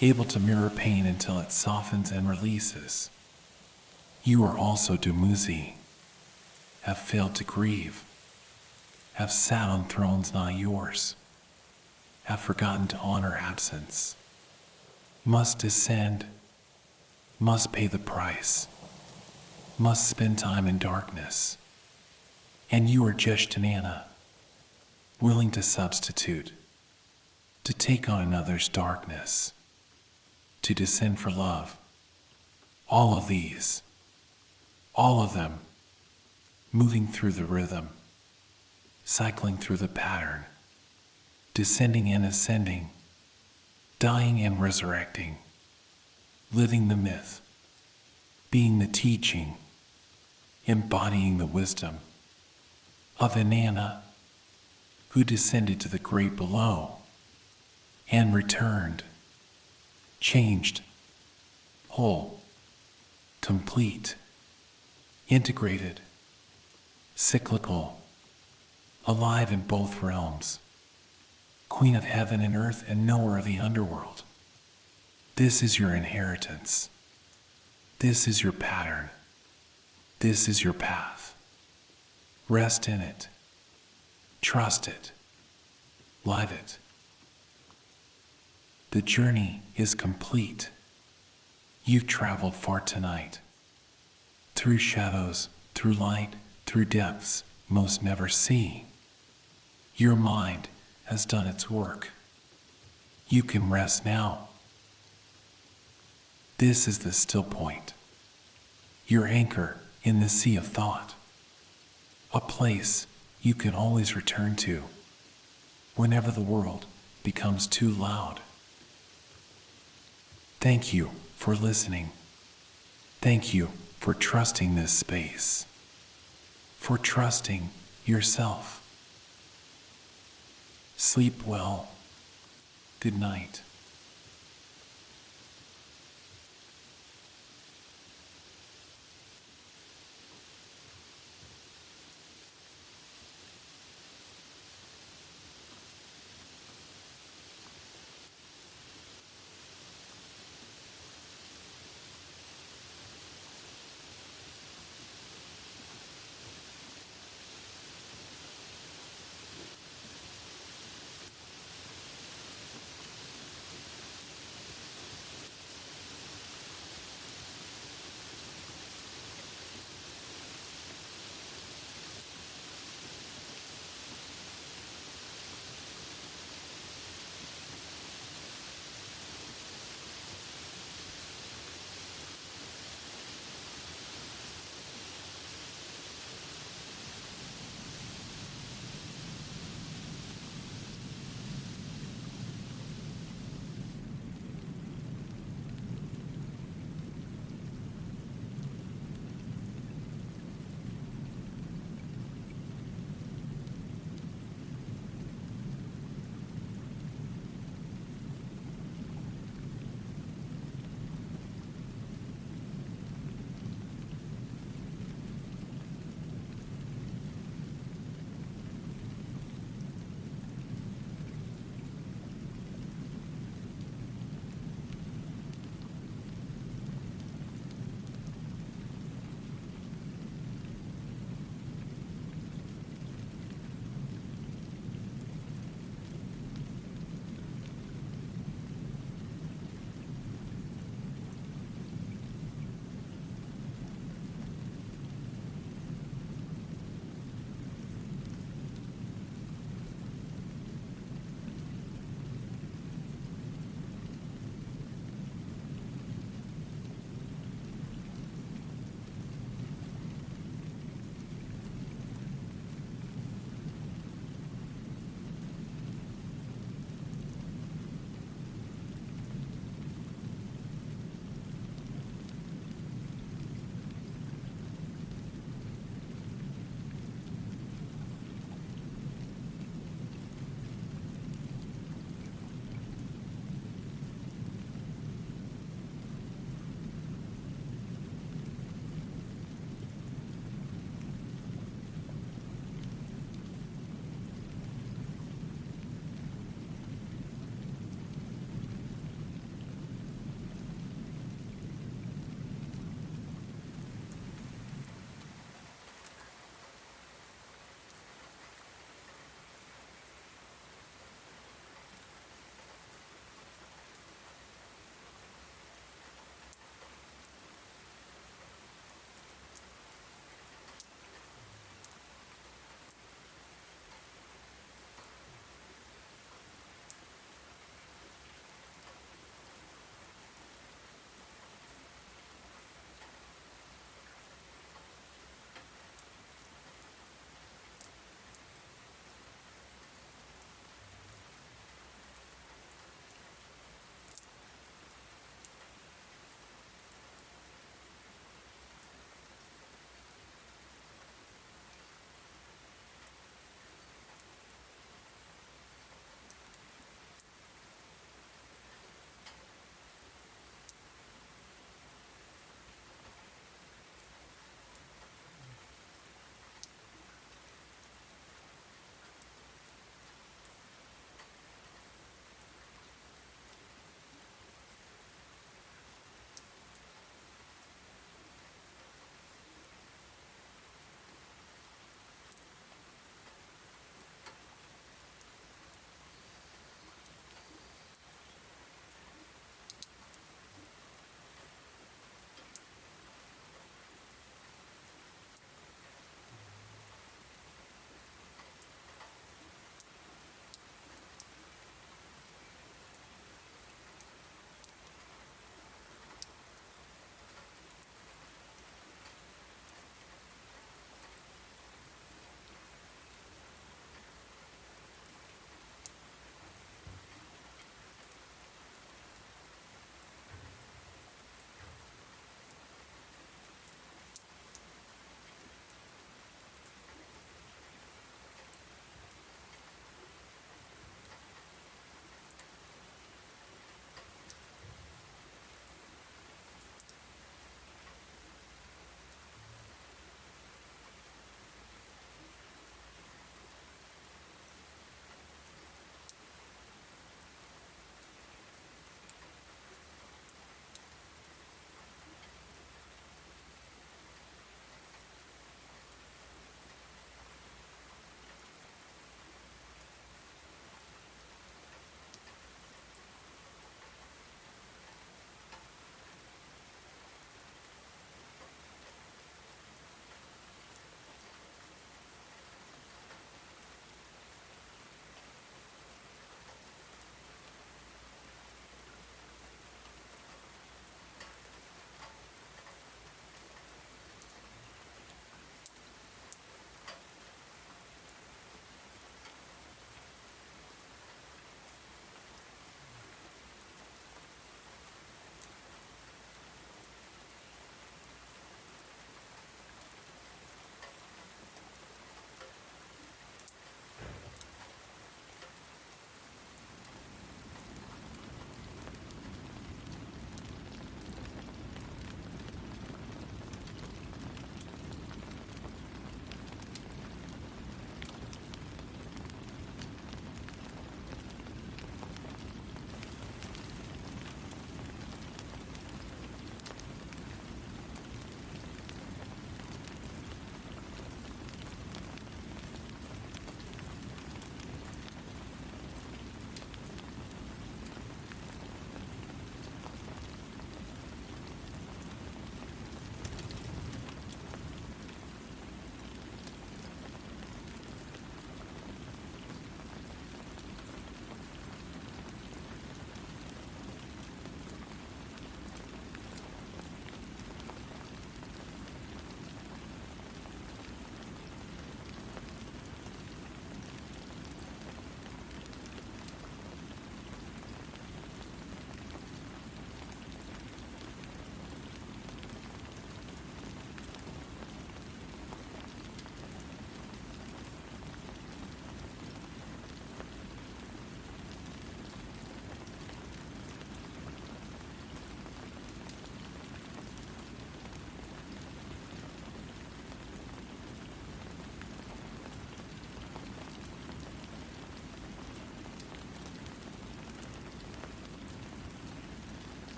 able to mirror pain until it softens and releases. You are also Dumuzi, have failed to grieve, have sat on thrones not yours, have forgotten to honor absence, must descend, must pay the price, must spend time in darkness. And you are just Inanna, willing to substitute, to take on another's darkness, to descend for love. All of these, all of them, moving through the rhythm, cycling through the pattern, descending and ascending, dying and resurrecting, living the myth, being the teaching, embodying the wisdom of Inanna, who descended to the great below and returned, changed, whole, complete, integrated, cyclical, alive in both realms, Queen of Heaven and Earth and knower of the Underworld. This is your inheritance. This is your pattern. This is your path. Rest in it. Trust it. Live it. The journey is complete. You've traveled far tonight. Through shadows, through light, through depths most never see. Your mind has done its work. You can rest now. This is the Stillpoint, your anchor in the sea of thought, a place you can always return to whenever the world becomes too loud. Thank you for listening. Thank you for trusting this space, for trusting yourself. Sleep well. Good night.